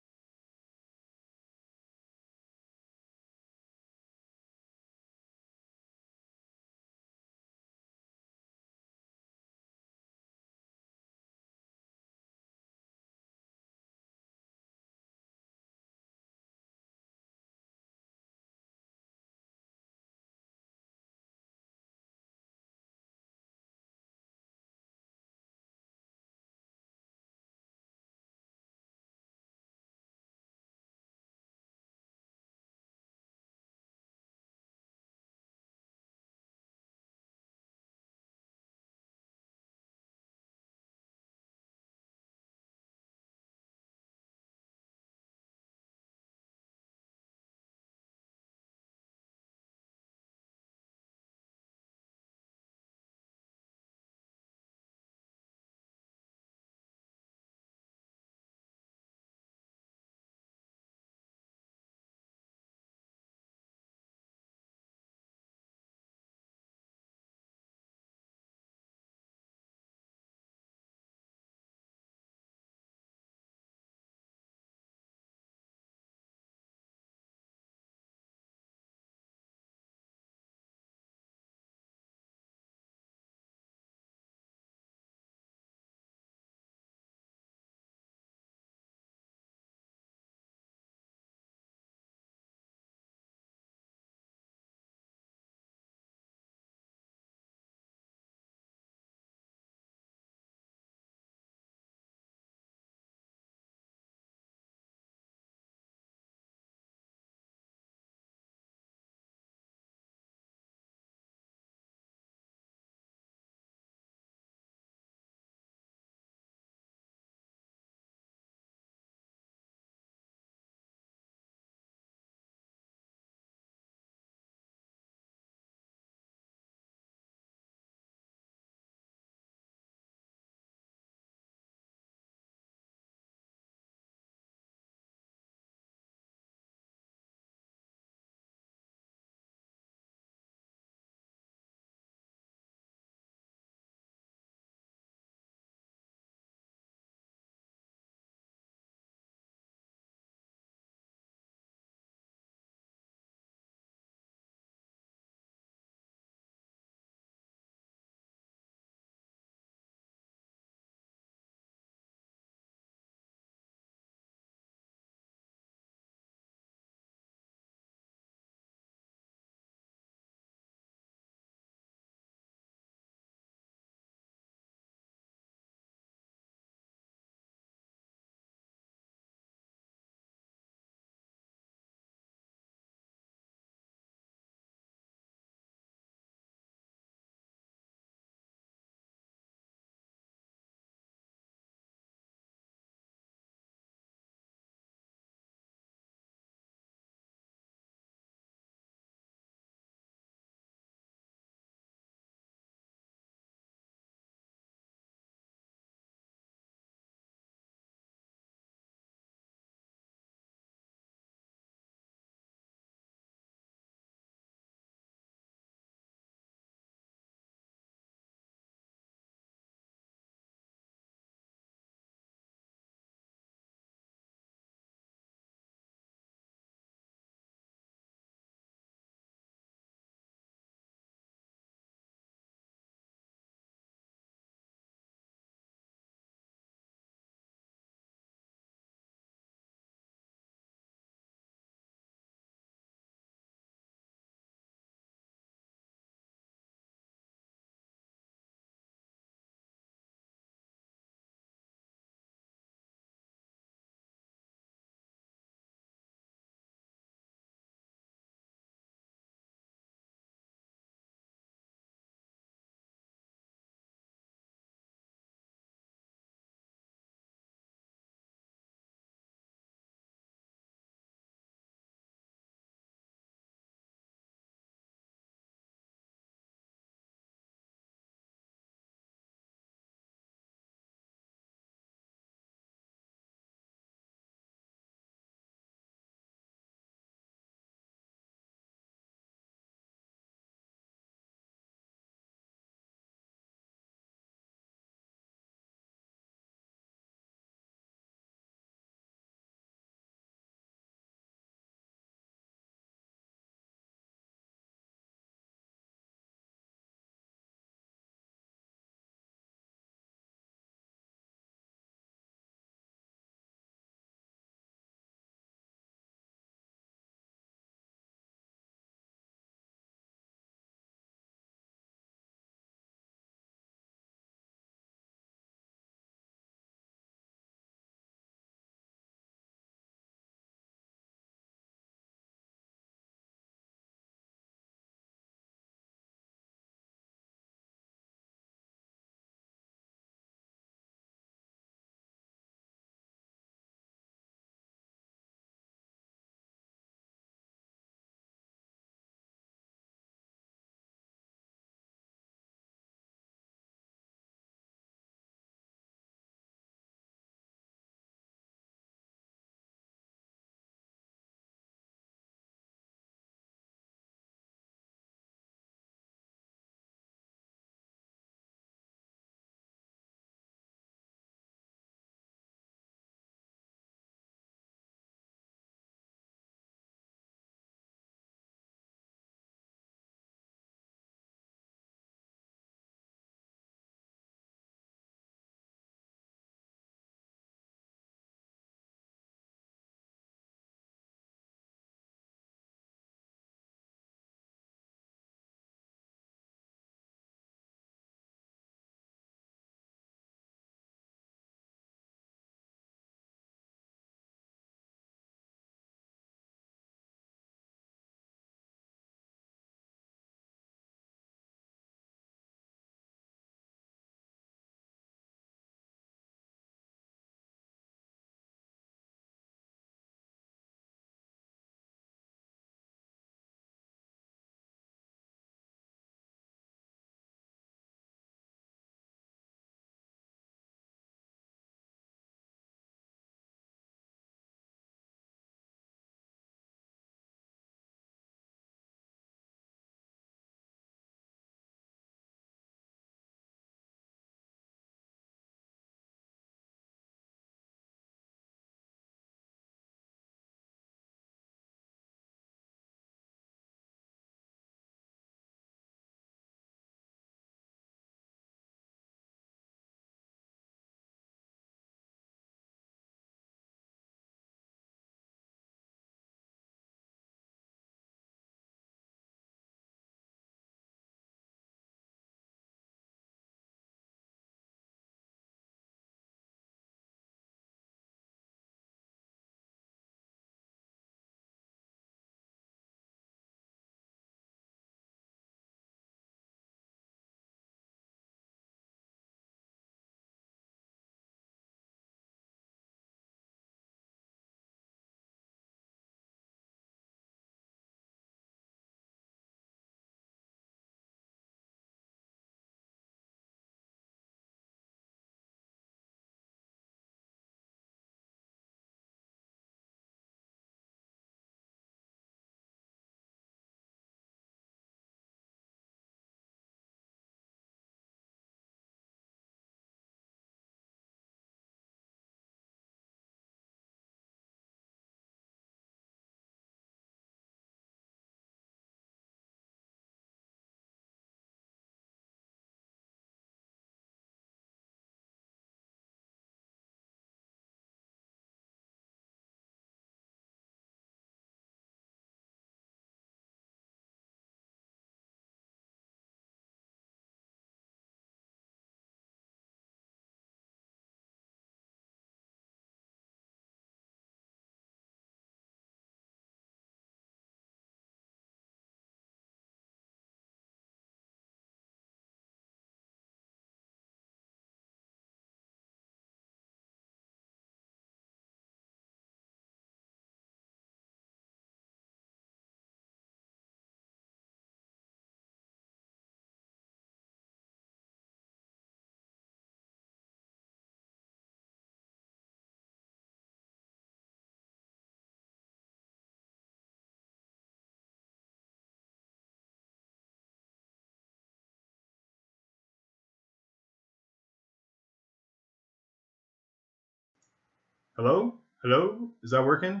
Hello? Hello? Is that working?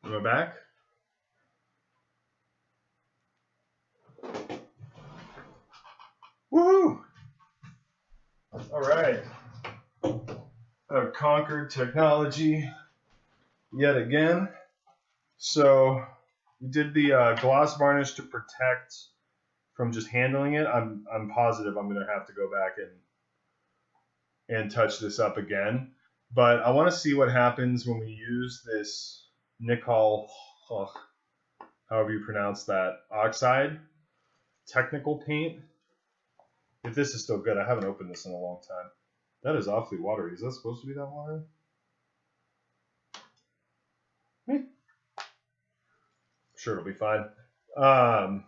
Am I back? Woohoo! All right. I've conquered technology yet again. So we did the gloss varnish to protect from just handling it. I'm positive I'm going to have to go back and touch this up again. But I want to see what happens when we use this nickel, however you pronounce that, oxide technical paint. If this is still good, I haven't opened this in a long time. That is awfully watery. Is that supposed to be that watery? Sure, it'll be fine. I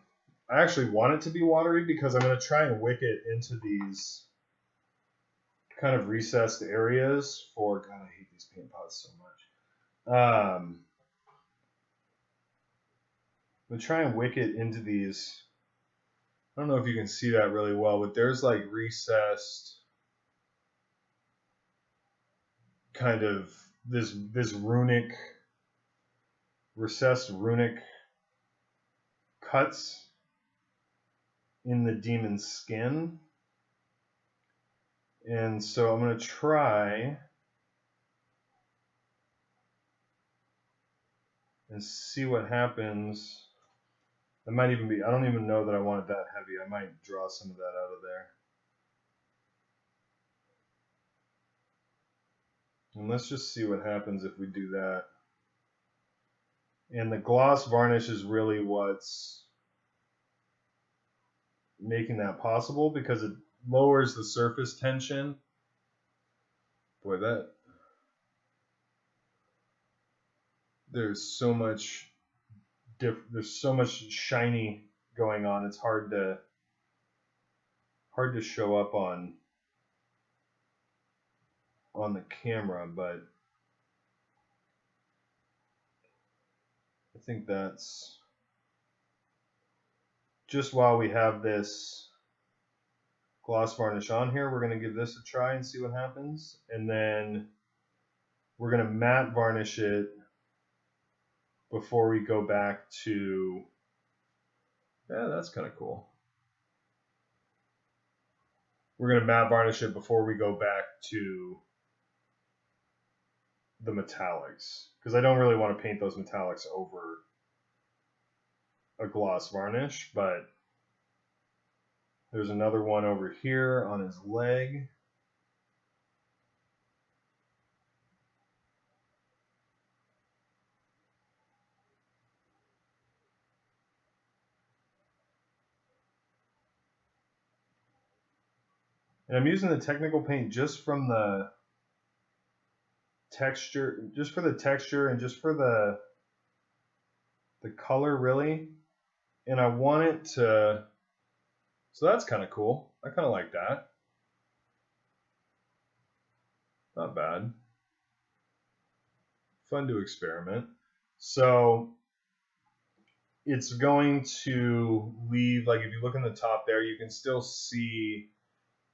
actually want it to be watery because I'm going to try and wick it into these kind of recessed areas for, God, I hate these paint pots so much. I'm going to try and wick it into these. I don't know if you can see that really well, but there's like recessed kind of this runic, recessed runic cuts in the demon's skin. And so I'm going to try and see what happens. It might even be, I don't even know that I want it that heavy. I might draw some of that out of there. And let's just see what happens if we do that. And the gloss varnish is really what's making that possible because it lowers the surface tension. Boy, there's so much shiny going on. It's hard to show up on the camera, but I think that's just while we have this gloss varnish on here, we're going to give this a try and see what happens. And then we're going to matte varnish it before we go back to, yeah, that's kind of cool. We're going to matte varnish it before we go back to the metallics, because I don't really want to paint those metallics over a gloss varnish, but there's another one over here on his leg. And I'm using the technical paint just from the texture, just for the texture and just for the color, really. And I want it to, so that's kind of cool. I kind of like that. Not bad. Fun to experiment. So it's going to leave, like if you look in the top there, you can still see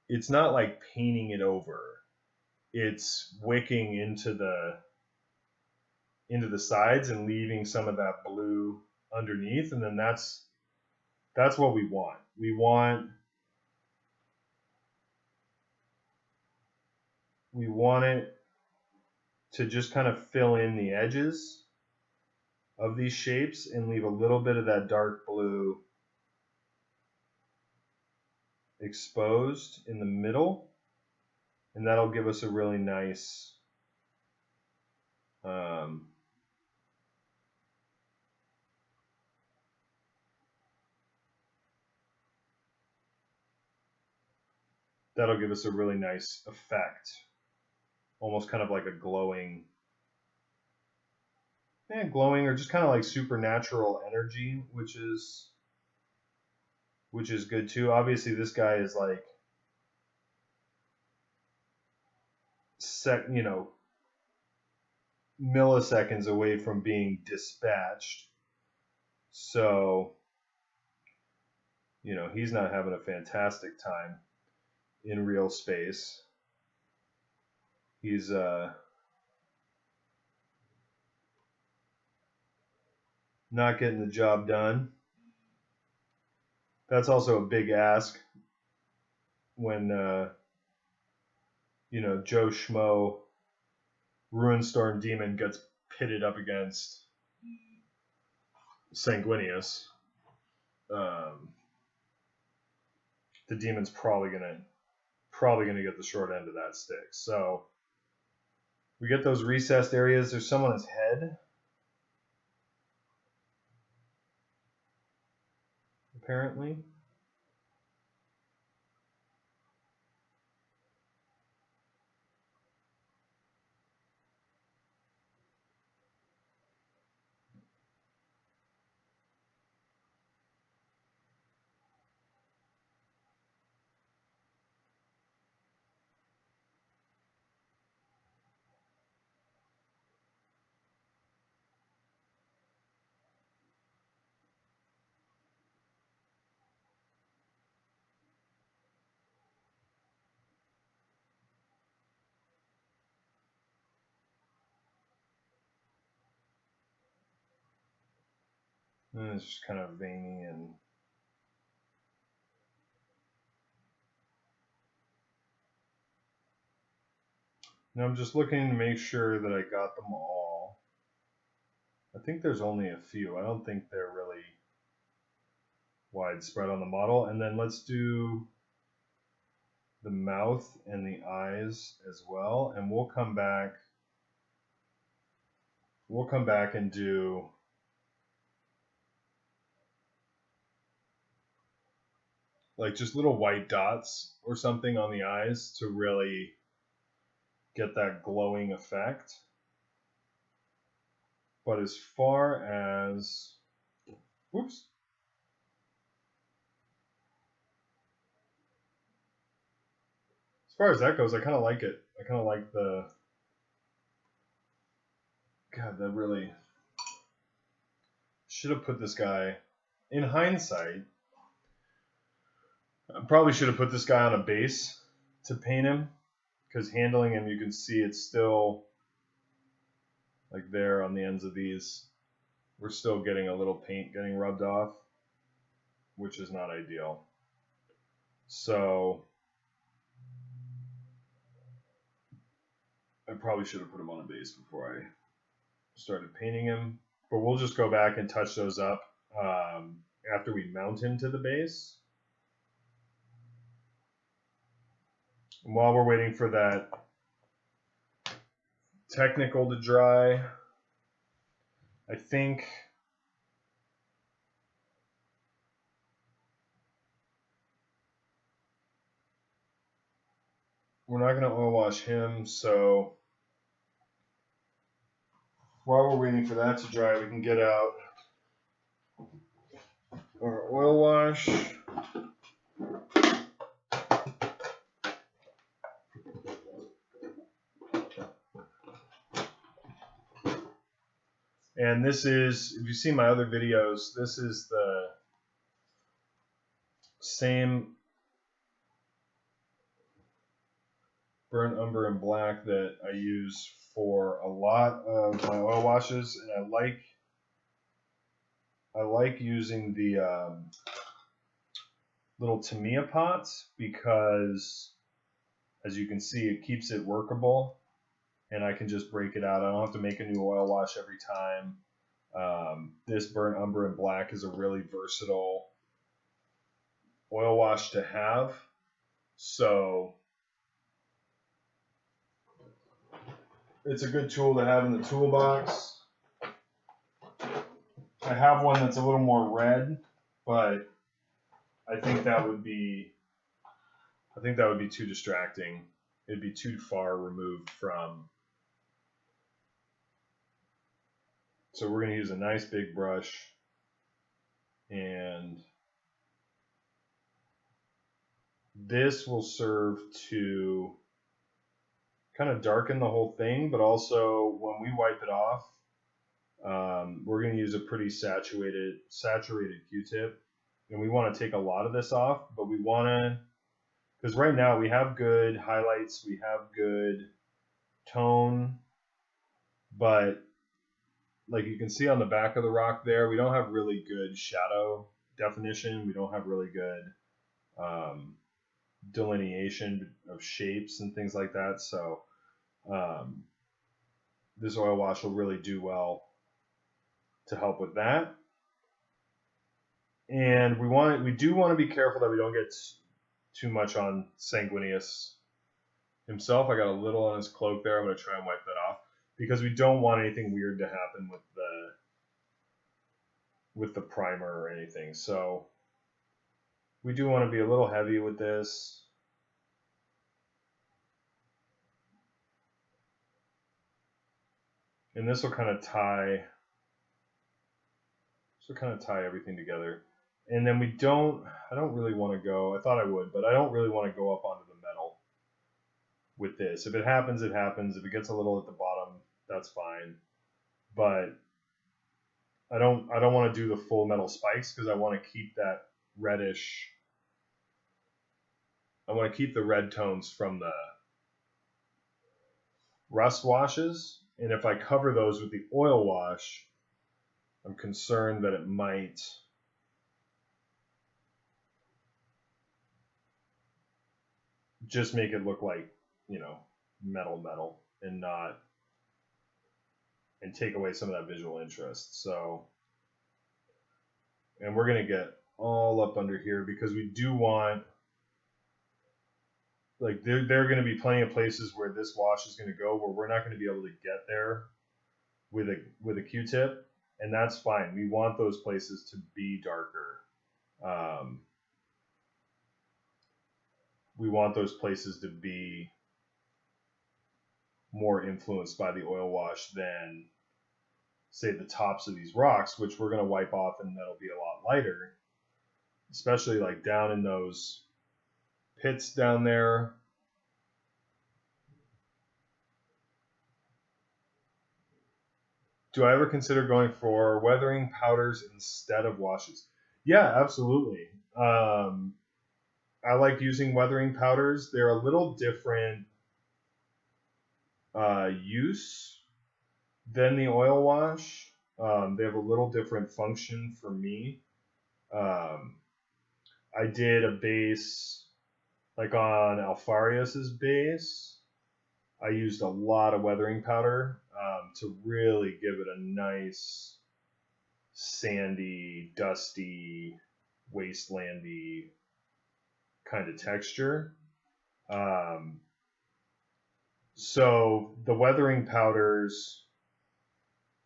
it's not like painting it over. It's wicking into the sides and leaving some of that blue underneath, and then that's what we want. We want it to just kind of fill in the edges of these shapes and leave a little bit of that dark blue exposed in the middle, and that'll give us a really nice effect, almost kind of like a glowing or just kind of like supernatural energy, which is good too. Obviously this guy is like milliseconds away from being dispatched, so he's not having a fantastic time in real space. He's not getting the job done. That's also a big ask when Joe Schmo Ruinstorm Demon gets pitted up against Sanguinius. The Demon's probably gonna get the short end of that stick. So we get those recessed areas. There's some on his head, apparently. And it's just kind of veiny and now I'm just looking to make sure that I got them all. I think there's only a few. I don't think they're really widespread on the model. And then let's do the mouth and the eyes as well. And we'll come back and do like just little white dots or something on the eyes to really get that glowing effect. But as far as that goes, I kind of like it. I kind of like the God. That really should have put this guy. In hindsight, I probably should have put this guy on a base to paint him, because handling him, you can see it's still like there on the ends of these. We're still getting a little paint getting rubbed off, which is not ideal. So I probably should have put him on a base before I started painting him. But we'll just go back and touch those up after we mount him to the base. And while we're waiting for that technical to dry, I think we're not going to oil wash him, so while we're waiting for that to dry, we can get out our oil wash. And this is, if you see my other videos, this is the same burnt umber and black that I use for a lot of my oil washes, and I like using the little Tamiya pots because, as you can see, it keeps it workable, and I can just break it out. I don't have to make a new oil wash every time. This burnt umber and black is a really versatile oil wash to have. So it's a good tool to have in the toolbox. I have one that's a little more red, but I think that would be too distracting. It'd be too far removed from. So we're going to use a nice big brush, and this will serve to kind of darken the whole thing, but also when we wipe it off, we're going to use a pretty saturated Q-tip, and we want to take a lot of this off, but we want to, because right now we have good highlights, we have good tone, but like you can see on the back of the rock there, we don't have really good shadow definition. We don't have really good delineation of shapes and things like that. So this oil wash will really do well to help with that. And we do want to be careful that we don't get too much on Sanguinius himself. I got a little on his cloak there. I'm going to try and wipe that off because we don't want anything weird to happen with the primer or anything. So we do want to be a little heavy with this. And this will kind of tie everything together. And then I don't really want to go, I thought I would, but I don't really want to go up onto the metal with this. If it happens, it happens. If it gets a little at the bottom, that's fine. But I don't want to do the full metal spikes because I want to keep that reddish. I want to keep the red tones from the rust washes. And if I cover those with the oil wash, I'm concerned that it might just make it look like, metal and take away some of that visual interest. So, and we're going to get all up under here because we do want, like, there are going to be plenty of places where this wash is going to go where we're not going to be able to get there with a Q-tip, and that's fine. We want those places to be darker. We want those places to be more influenced by the oil wash than, say, the tops of these rocks, which we're going to wipe off and that'll be a lot lighter, especially like down in those pits down there. Do I ever consider going for weathering powders instead of washes? Yeah, absolutely. I like using weathering powders. They're a little different use than the oil wash. They have a little different function for me. I did a base, like on Alfarius's base, I used a lot of weathering powder to really give it a nice sandy, dusty, wastelandy kind of texture. So the weathering powders,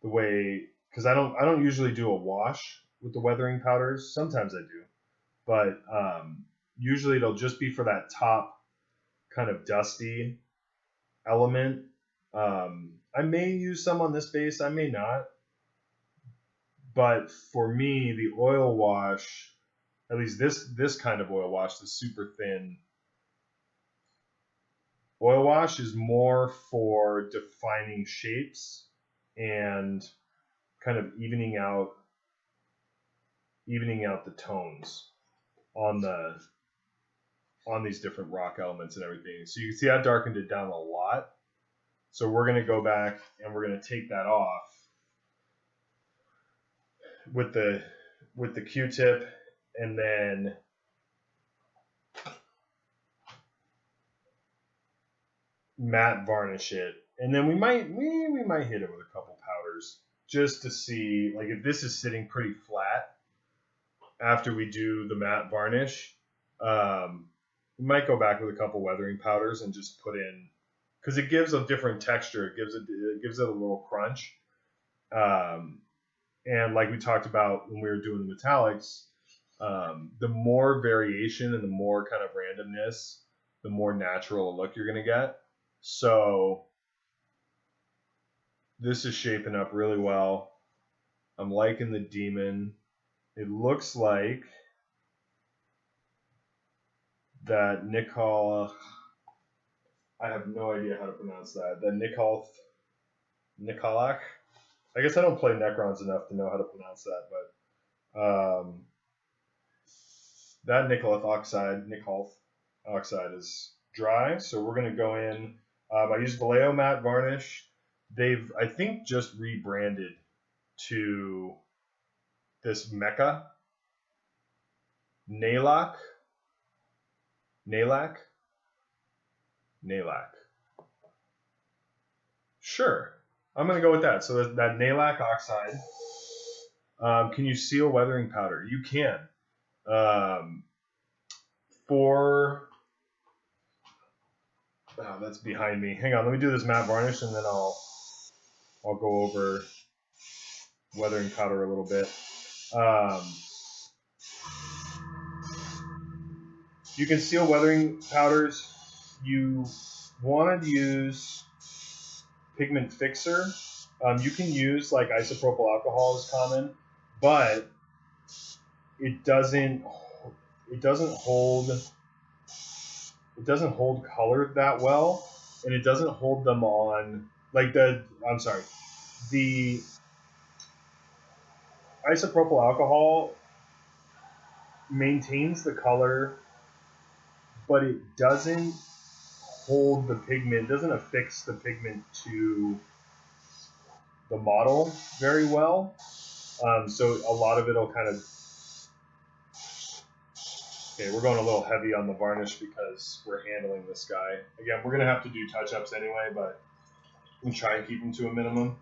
because I don't usually do a wash with the weathering powders. Sometimes I do, but usually it'll just be for that top kind of dusty element. I may use some on this base, I may not. But for me, the oil wash, at least this kind of oil wash, the super thin oil wash, is more for defining shapes and kind of evening out the tones on these different rock elements and everything. So you can see I darkened it down a lot. So we're going to go back and we're going to take that off with the Q-tip and then matte varnish it. And then we might hit it with a couple powders just to see, like, if this is sitting pretty flat after we do the matte varnish, we might go back with a couple weathering powders and just put in, because it gives a different texture. It gives it a little crunch. And like we talked about when we were doing the metallics, the more variation and the more kind of randomness, the more natural a look you're going to get. So this is shaping up really well. I'm liking the demon. It looks like that I have no idea how to pronounce that. The Nikolak. I guess I don't play Necrons enough to know how to pronounce that, but that Nikolith oxide is dry, so we're going to go in I use Vallejo matte varnish. They've, I think, just rebranded to this Mecca Nalac. Nalac. Nalac. Sure. I'm going to go with that. So that Nalac oxide. Can you seal weathering powder? You can. For that's behind me. Hang on, let me do this matte varnish and then I'll go over weathering powder a little bit. You can seal weathering powders. You want to use pigment fixer. You can use like isopropyl alcohol is common, but it doesn't hold color that well, and it doesn't hold them on like the isopropyl alcohol maintains the color, but it doesn't hold the pigment, doesn't affix the pigment to the model very well. So a lot of it'll kind of, okay, we're going a little heavy on the varnish because we're handling this guy. Again, we're going to have to do touch-ups anyway, but we try and keep them to a minimum.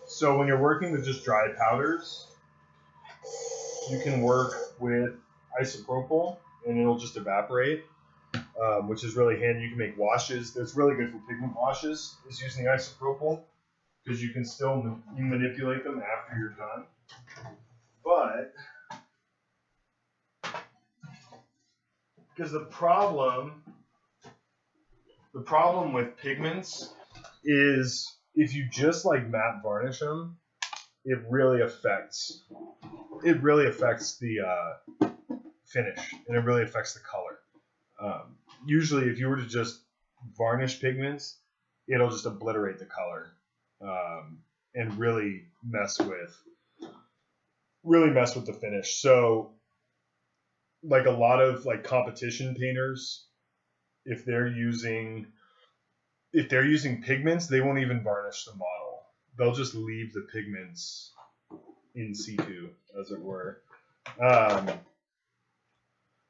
So when you're working with just dry powders, you can work with isopropyl and it'll just evaporate, which is really handy. You can make washes. That's really good for pigment washes, is using isopropyl, because you can still manipulate them after you're done. But because the problem with pigments is if you just like matte varnish them, it really affects the finish, and it really affects the color. Usually, if you were to just varnish pigments, it'll just obliterate the color and really mess with the finish. So, like a lot of like competition painters, if they're using pigments, they won't even varnish the model. They'll just leave the pigments in situ, as it were.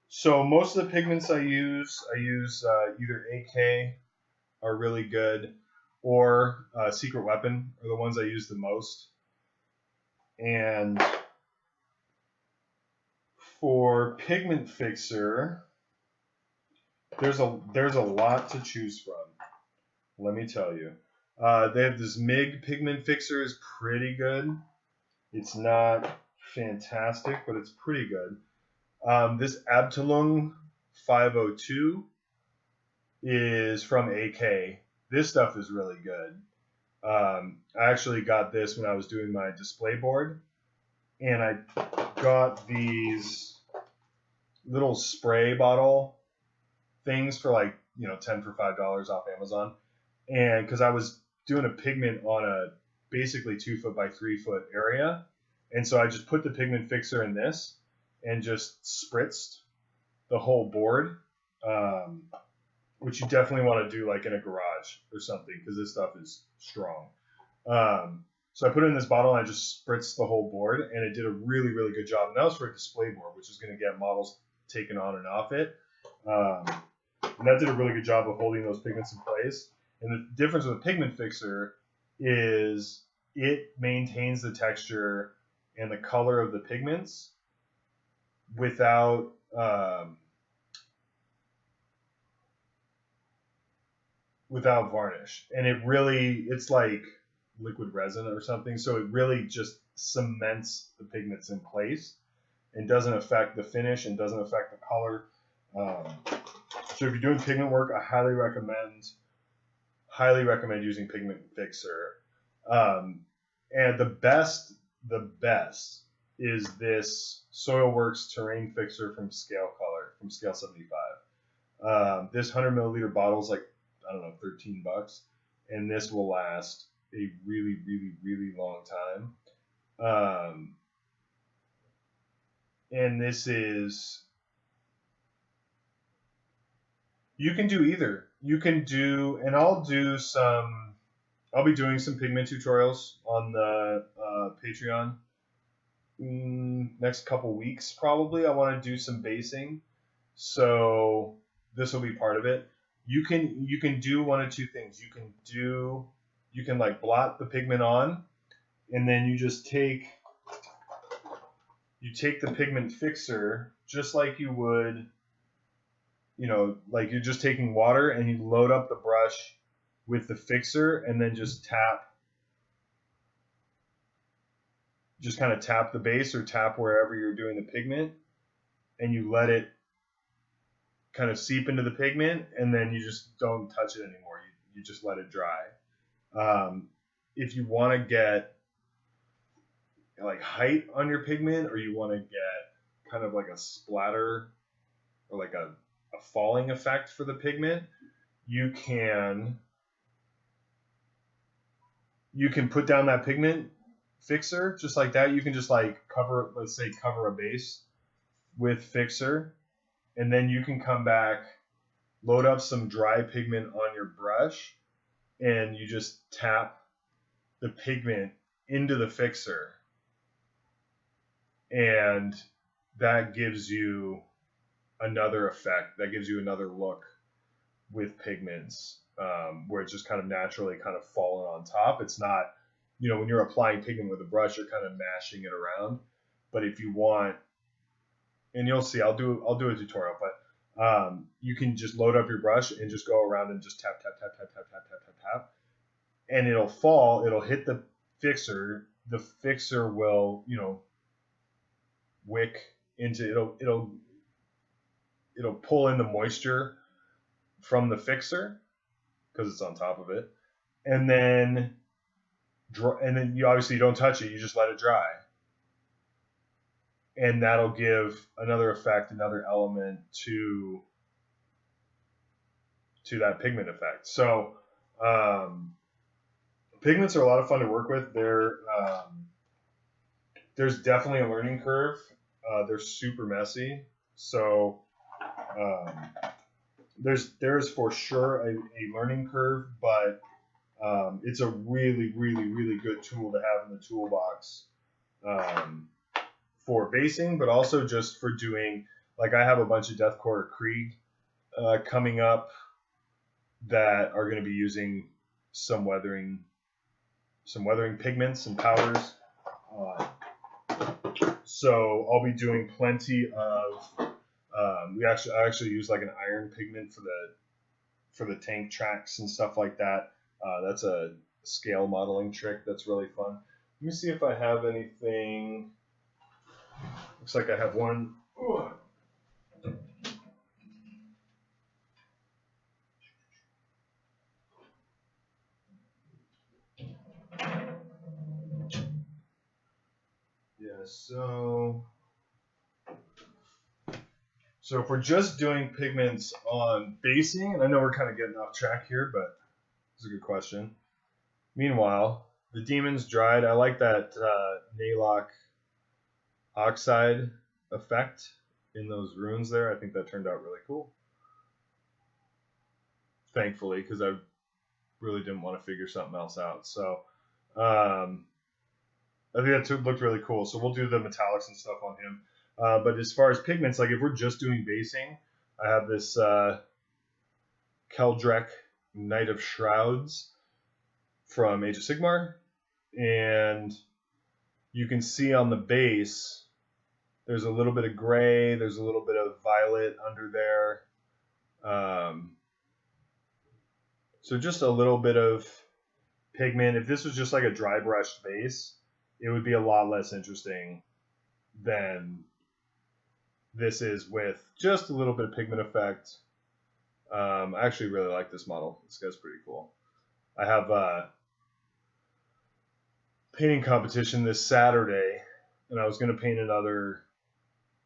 So most of the pigments I use either AK are really good, or Secret Weapon are the ones I use the most. And for pigment fixer, there's a lot to choose from. Let me tell you. They have this MIG pigment fixer, is pretty good. It's not fantastic, but it's pretty good. This Abteilung 502 is from AK. This stuff is really good. I actually got this when I was doing my display board, and I got these little spray bottle things for like 10 for $5 off Amazon, and because I was doing a pigment on a basically 2 foot by 3 foot area, and so I just put the pigment fixer in this and just spritzed the whole board, which you definitely want to do like in a garage or something, because this stuff is strong. So I put it in this bottle and I just spritzed the whole board, and it did a really, really good job. And that was for a display board, which is going to get models taken on and off it. And that did a really good job of holding those pigments in place. And the difference with a pigment fixer is it maintains the texture and the color of the pigments without varnish. And it's like liquid resin or something, so it really just cements the pigments in place and doesn't affect the finish and doesn't affect the color. So if you're doing pigment work, I highly recommend using pigment fixer. And the best is this Soilworks Terrain Fixer from Scale 75. This 100 milliliter bottle is like, I don't know, $13, and this will last a really, really, really long time. And this is You can do either. You can do, and I'll be doing some pigment tutorials on the Patreon next couple weeks probably. I want to do some basing, so this will be part of it. You can do one of two things. You can like blot the pigment on, and then you take the pigment fixer just like you would, like you're just taking water, and you load up the brush with the fixer, and then just kind of tap the base or tap wherever you're doing the pigment, and you let it kind of seep into the pigment, and then you just don't touch it anymore. You just let it dry. If you want to get like height on your pigment, or you want to get kind of like a splatter or like a falling effect for the pigment, you can put down that pigment fixer just like that. You can just like cover a base with fixer, and then you can come back, load up some dry pigment on your brush, and you just tap the pigment into the fixer, and that gives you another effect. That gives you another look with pigments, where it's just kind of naturally kind of falling on top. It's not, when you're applying pigment with a brush, you're kind of mashing it around. But if you want, and you'll see, I'll do a tutorial, but you can just load up your brush and just go around and just tap, tap, tap, tap, tap, tap, tap, tap, tap, and it'll fall. It'll hit the fixer. The fixer will, wick into it'll pull in the moisture from the fixer because it's on top of it, and then you obviously don't touch it. You just let it dry, and that'll give another effect, another element to that pigment effect. So pigments are a lot of fun to work with. There's definitely a learning curve. They're super messy. So there's for sure a learning curve, but it's a really, really, really good tool to have in the toolbox for basing, but also just for doing, like I have a bunch of Deathcore Krieg coming up that are going to be using some weathering pigments and powders. So I'll be doing plenty of. I actually use like an iron pigment for the tank tracks and stuff like that. That's a scale modeling trick that's really fun. Let me see if I have anything. Looks like I have one. Ooh. Yeah, so if we're just doing pigments on basing, and I know we're kind of getting off track here, but it's a good question. Meanwhile, the demon's dried. I like that Nalock oxide effect in those runes there. I think that turned out really cool. Thankfully, because I really didn't want to figure something else out. So I think that looked really cool. So we'll do the metallics and stuff on him. But as far as pigments, like if we're just doing basing, I have this Keldrek Knight of Shrouds from Age of Sigmar, and you can see on the base there's a little bit of gray, there's a little bit of violet under there. So just a little bit of pigment. If this was just like a dry brushed base, it would be a lot less interesting than this is with just a little bit of pigment effect. I actually really like this model. This guy's pretty cool. I have a painting competition this Saturday, and I was going to paint another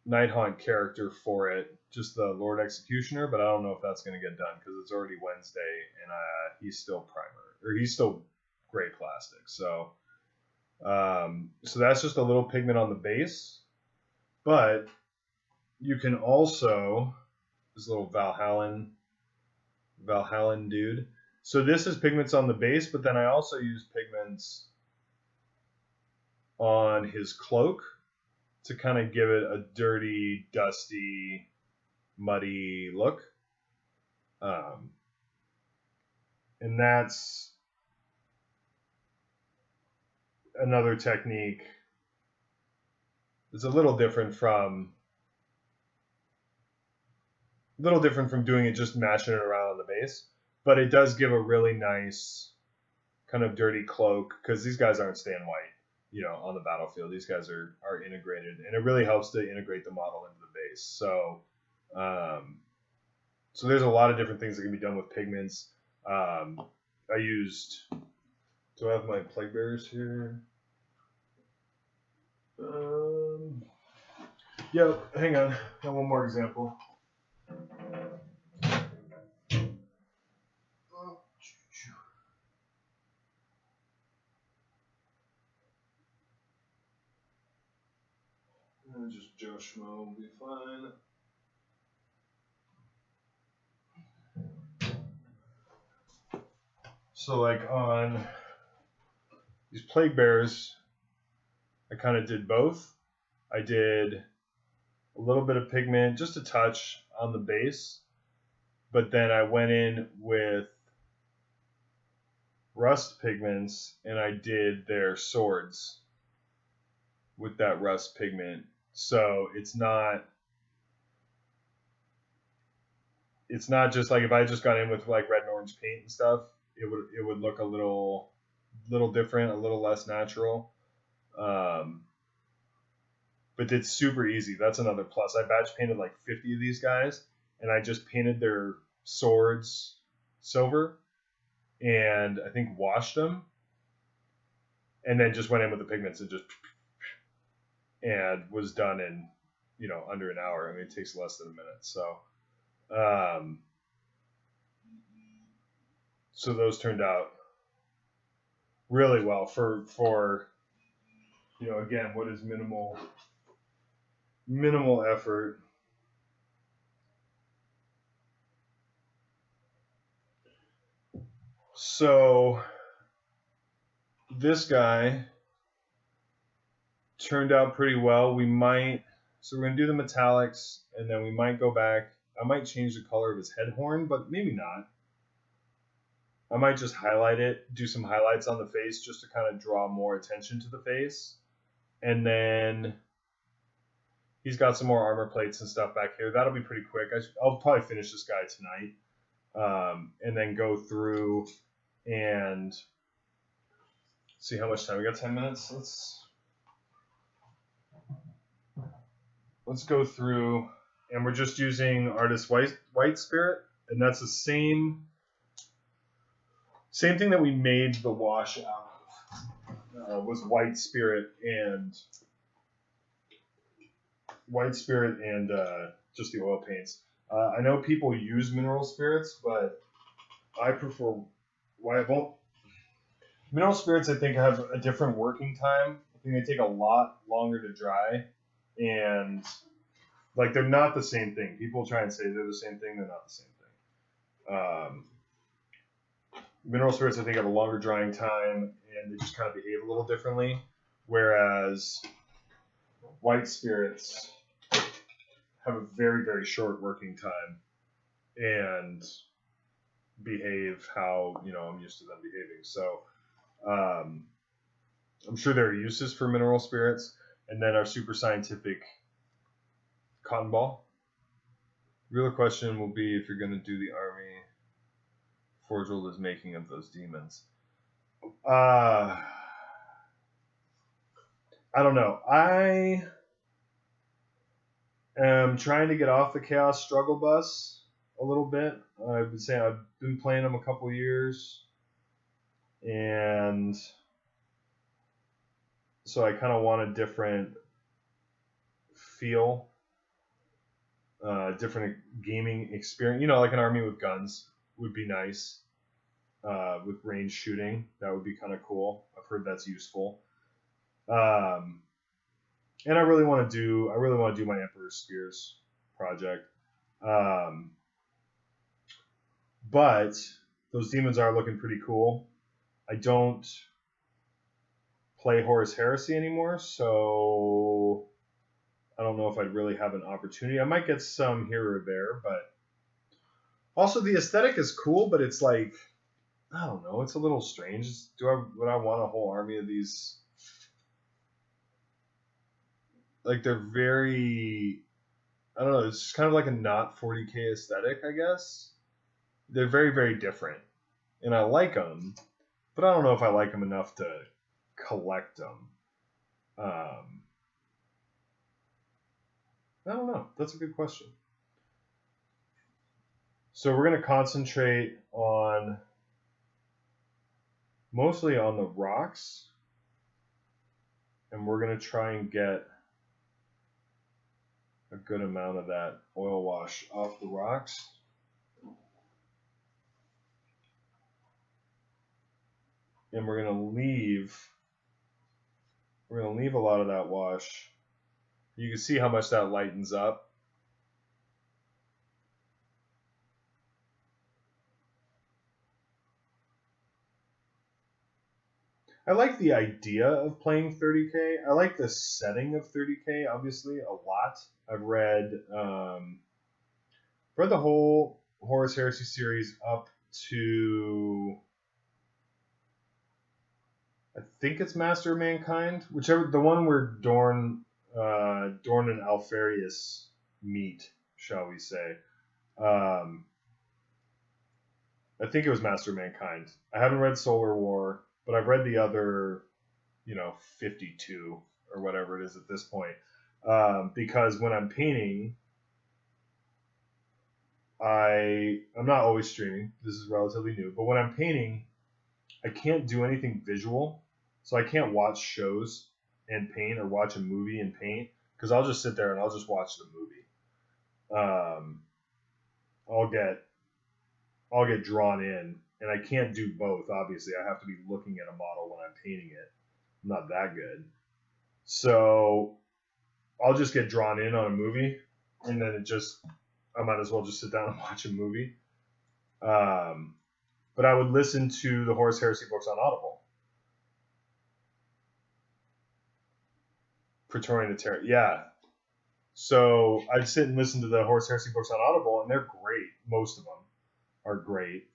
Nighthaunt character for it, just the Lord Executioner, but I don't know if that's going to get done because it's already Wednesday, and he's still he's still gray plastic. So that's just a little pigment on the base, but you can also, this little Valhallan Valhallan dude. So this is pigments on the base, but then I also use pigments on his cloak to kind of give it a dirty, dusty, muddy look. And that's another technique. It's a little different from doing it just mashing it around on the base, but it does give a really nice kind of dirty cloak because these guys aren't staying white, on the battlefield. These guys are integrated, and it really helps to integrate the model into the base. So, so there's a lot of different things that can be done with pigments. I used. Do I have my plague bearers here? Yeah, hang on. I have one more example. Just Joe Schmo will be fine. So like on these plague bears, I kind of did both. I did a little bit of pigment, just a touch on the base, but then I went in with rust pigments and I did their swords with that rust pigment. So it's not just like if I just got in with like red and orange paint and stuff, it would look a little different, a little less natural. But it's super easy. That's another plus. I batch painted like 50 of these guys, and I just painted their swords silver, and I think washed them, and then just went in with the pigments and was done in under an hour. I mean, it takes less than a minute. So those turned out really well for again, what is minimal effort. So this guy turned out pretty well. We're going to do the metallics, and then we might go back. I might change the color of his head horn, but maybe not. I might just highlight it, do some highlights on the face just to kind of draw more attention to the face. And then he's got some more armor plates and stuff back here. That'll be pretty quick. I'll probably finish this guy tonight, and then go through and see how much time. We got 10 minutes. Let's go through, and we're just using Artist White Spirit, and that's the same thing that we made the wash out of. Was White Spirit and just the oil paints. I know people use mineral spirits, but I prefer mineral spirits. I think have a different working time. I think they take a lot longer to dry, and like they're not the same thing. People try and say they're the same thing. They're not the same thing. Mineral spirits, I think, have a longer drying time, and they just kind of behave a little differently. Whereas white spirits have a very, very short working time and behave how I'm used to them behaving. So I'm sure there are uses for mineral spirits, and then our super scientific cotton ball. Real question will be if you're going to do the army. Forge World is making of those demons. I don't know. I am trying to get off the Chaos Struggle bus a little bit. I've been playing them a couple years, and so I kind of want a different feel, different gaming experience. Like an army with guns would be nice. With range shooting, that would be kind of cool. I've heard that's useful. And I really want to do my Emperor Spears project. But those demons are looking pretty cool. I don't play Horus Heresy anymore, so I don't know if I'd really have an opportunity. I might get some here or there, but also the aesthetic is cool, but it's like, I don't know, it's a little strange. Would I want a whole army of these? Like, they're very, I don't know, it's just kind of like a not 40K aesthetic, I guess. They're very, very different. And I like them, but I don't know if I like them enough to collect them. I don't know. That's a good question. So we're going to concentrate on mostly on the rocks, and we're going to try and get a good amount of that oil wash off the rocks. And we're going to leave a lot of that wash. You can see how much that lightens up. I like the idea of playing 30K. I like the setting of 30K, obviously, a lot. I've read the whole Horus Heresy series up to, I think it's Master of Mankind, the one where Dorn and Alfarius meet, shall we say. I think it was Master of Mankind. I haven't read Solar War, but I've read the other, 52 or whatever it is at this point. Because when I'm painting, I'm not always streaming. This is relatively new. But when I'm painting, I can't do anything visual. So I can't watch shows and paint or watch a movie and paint, because I'll just sit there and I'll just watch the movie. I'll get drawn in, and I can't do both. Obviously, I have to be looking at a model when I'm painting it. I'm not that good. So I'll just get drawn in on a movie, and then I might as well just sit down and watch a movie. But I would listen to the Horus Heresy books on Audible. Praetorian Terror, yeah. So I'd sit and listen to the Horus Heresy books on Audible, and they're great. Most of them are great.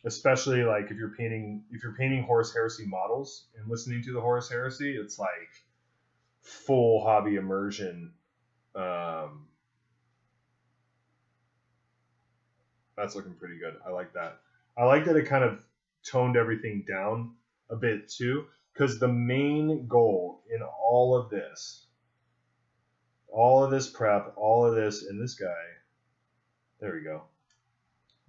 Especially like if you're painting Horus Heresy models and listening to the Horus Heresy, it's like full hobby immersion. That's looking pretty good. I like that. I like that it kind of toned everything down a bit too, because the main goal in all of this prep, all of this, and this guy, there we go.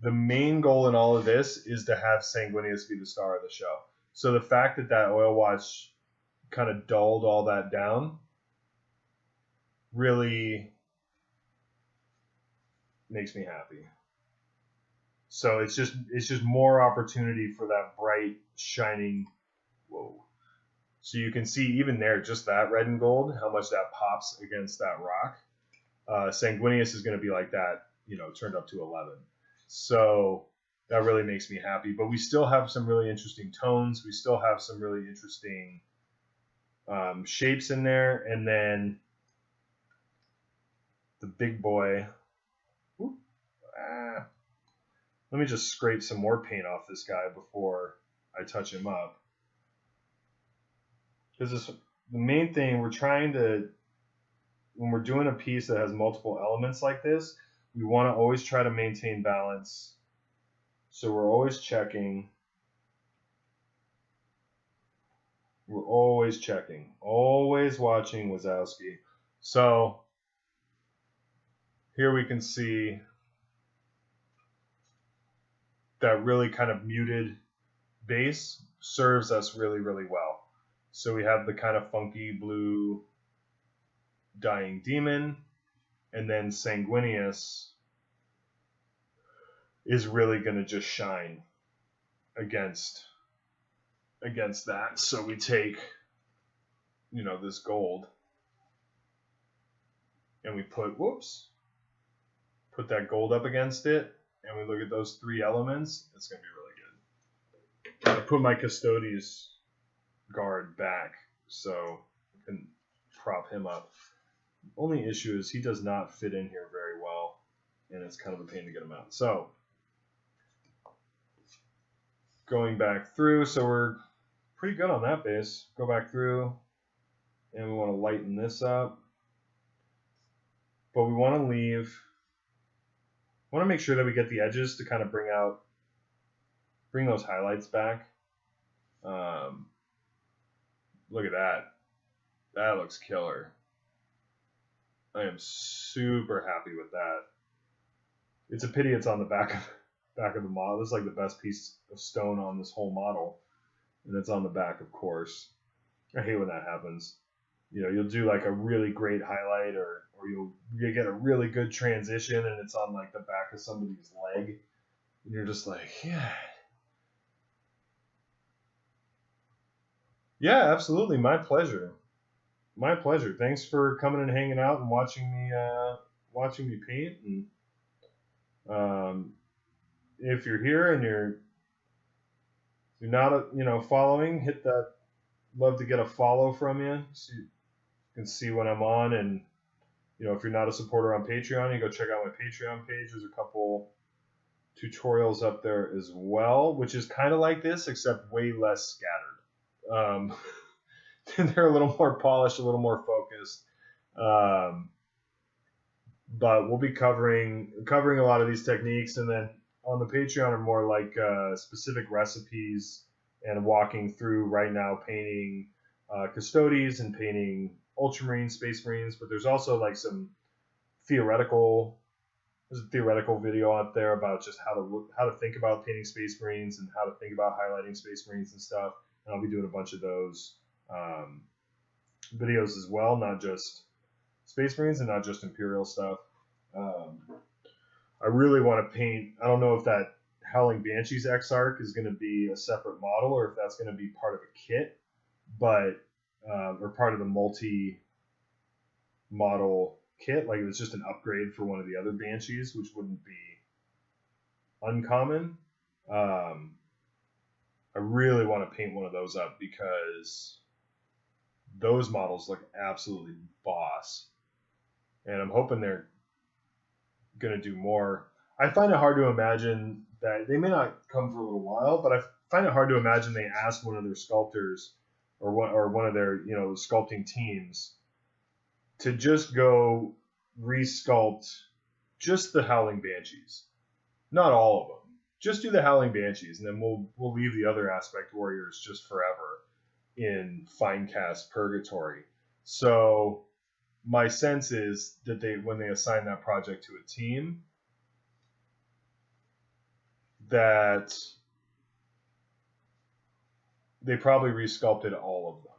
The main goal in all of this is to have Sanguinius be the star of the show. So the fact that oil wash kind of dulled all that down really makes me happy. So it's just more opportunity for that bright, shining, whoa. So you can see even there, just that red and gold, how much that pops against that rock. Sanguinius is going to be like that, turned up to 11. So that really makes me happy. But we still have some really interesting tones. We still have some really interesting shapes in there. And then the big boy. Let me just scrape some more paint off this guy before I touch him up. Because the main thing, when we're doing a piece that has multiple elements like this, we want to always try to maintain balance. So we're always checking. We're always checking. Always watching Wazowski. So here we can see that really kind of muted base serves us really, really well. So we have the kind of funky blue dying demon, and then Sanguinius is really going to just shine against that. So we take, this gold, and we put that gold up against it, and we look at those three elements, it's going to be really good. I put my Custodes guard back so I can prop him up. Only issue is he does not fit in here very well, and it's kind of a pain to get him out. So going back through, so we're pretty good on that base. Go back through, and we want to lighten this up, but we want to make sure that we get the edges to kind of bring those highlights back. Look at that. That looks killer. I am super happy with that. It's a pity it's on the back of the model. This is like the best piece of stone on this whole model, and it's on the back, of course. I hate when that happens. You know, you'll do like a really great highlight, or you get a really good transition, and it's on like the back of somebody's leg, and you're just like, yeah, absolutely, my pleasure. My pleasure. Thanks for coming and hanging out and watching me paint. And if you're here and you're not following, hit that. Love to get a follow from you, so you can see when I'm on. And if you're not a supporter on Patreon, you go check out my Patreon page. There's a couple tutorials up there as well, which is kind of like this except way less scattered. They're a little more polished, a little more focused, but we'll be covering a lot of these techniques, and then on the Patreon are more like specific recipes and walking through right now painting Custodes and painting Ultramarines, Space Marines. But there's also like there's a theoretical video out there about just how to think about painting Space Marines and how to think about highlighting Space Marines and stuff. And I'll be doing a bunch of those videos as well, not just Space Marines and not just Imperial stuff. I really want to paint. I don't know if that Howling Banshees Exarch is going to be a separate model or if that's going to be part of a kit, but or part of the multi-model kit. Like if it's just an upgrade for one of the other Banshees, which wouldn't be uncommon. I really want to paint one of those up because those models look absolutely boss, and I'm hoping they're going to do more. I find it hard to imagine that they may not come for a little while, but I find it hard to imagine they ask one of their sculptors or one of their sculpting teams to just go resculpt just the Howling Banshees, not all of them. Just do the Howling Banshees, and then we'll leave the other aspect warriors just forever in fine cast purgatory. So my sense is that when they assign that project to a team, that they probably resculpted all of them.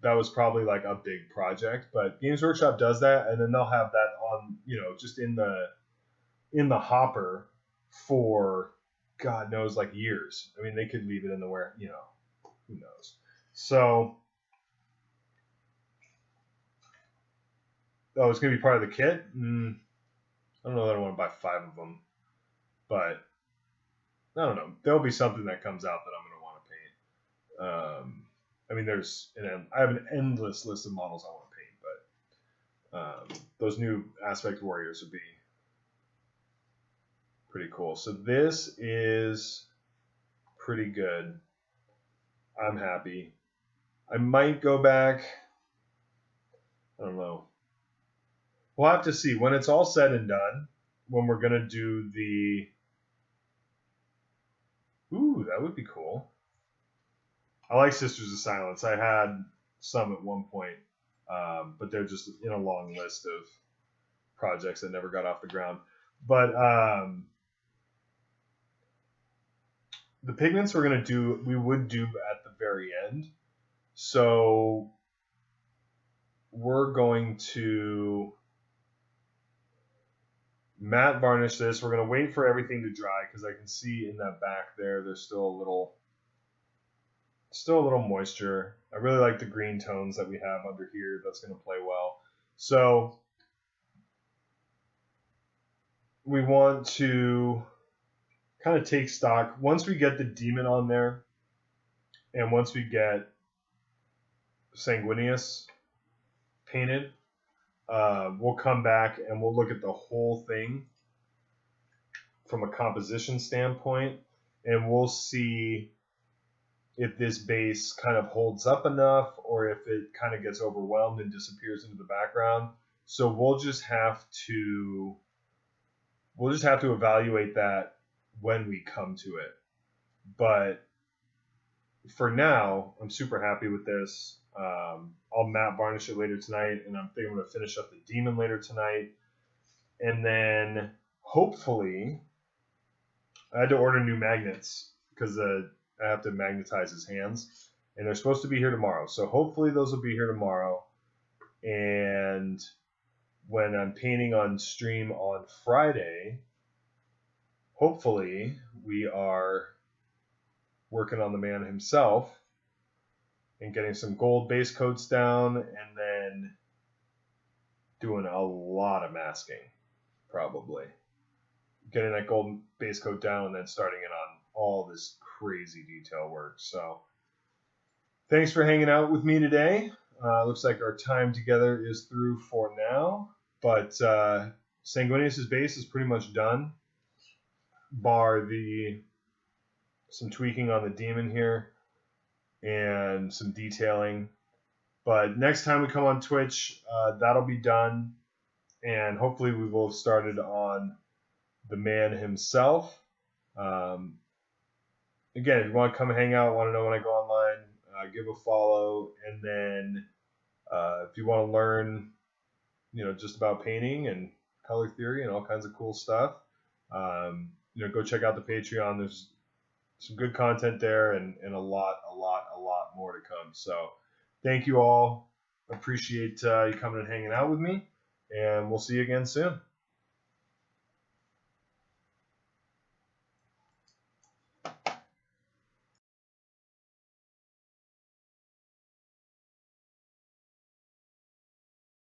That was probably like a big project, but Games Workshop does that, and then they'll have that on, just in the hopper for God knows, like years. I mean, they could leave it in the who knows. So, it's going to be part of the kit? I don't know that I want to buy 5 of them, but I don't know. There'll be something that comes out that I'm going to want to paint. I mean, I have an endless list of models I want to paint, but those new Aspect Warriors would be pretty cool. So this is pretty good. I'm happy. I might go back. I don't know. We'll have to see. When it's all said and done, when we're going to do the... Ooh, that would be cool. I like Sisters of Silence. I had some at one point, but they're just in a long list of projects that never got off the ground. But the pigments we would do at the very end. So we're going to matte varnish this. We're going to wait for everything to dry because I can see in that back there's still a little moisture. I really like the green tones that we have under here. That's going to play well. So we want to kind of take stock. Once we get the demon on there, and once we get Sanguinius painted, we'll come back and we'll look at the whole thing from a composition standpoint, and we'll see if this base kind of holds up enough or if it kind of gets overwhelmed and disappears into the background. So we'll just have to evaluate that when we come to it. But for now, I'm super happy with this. I'll matte varnish it later tonight, and I'm thinking I'm going to finish up the demon later tonight. And then hopefully, I had to order new magnets because I have to magnetize his hands, and they're supposed to be here tomorrow. So hopefully those will be here tomorrow. And when I'm painting on stream on Friday, hopefully we are working on the man himself and getting some gold base coats down, and then doing a lot of masking, probably. Getting that gold base coat down and then starting it on all this crazy detail work. So thanks for hanging out with me today. Looks like our time together is through for now, but Sanguinius' base is pretty much done, bar some tweaking on the demon here and some detailing. But next time we come on Twitch, that'll be done, and hopefully we will have started on the man himself. Again, if you want to come hang out, want to know when I go online, give a follow. And then if you want to learn, just about painting and color theory and all kinds of cool stuff, go check out the Patreon. There's some good content there, and a lot more to come. So thank you all. Appreciate you coming and hanging out with me, and we'll see you again soon.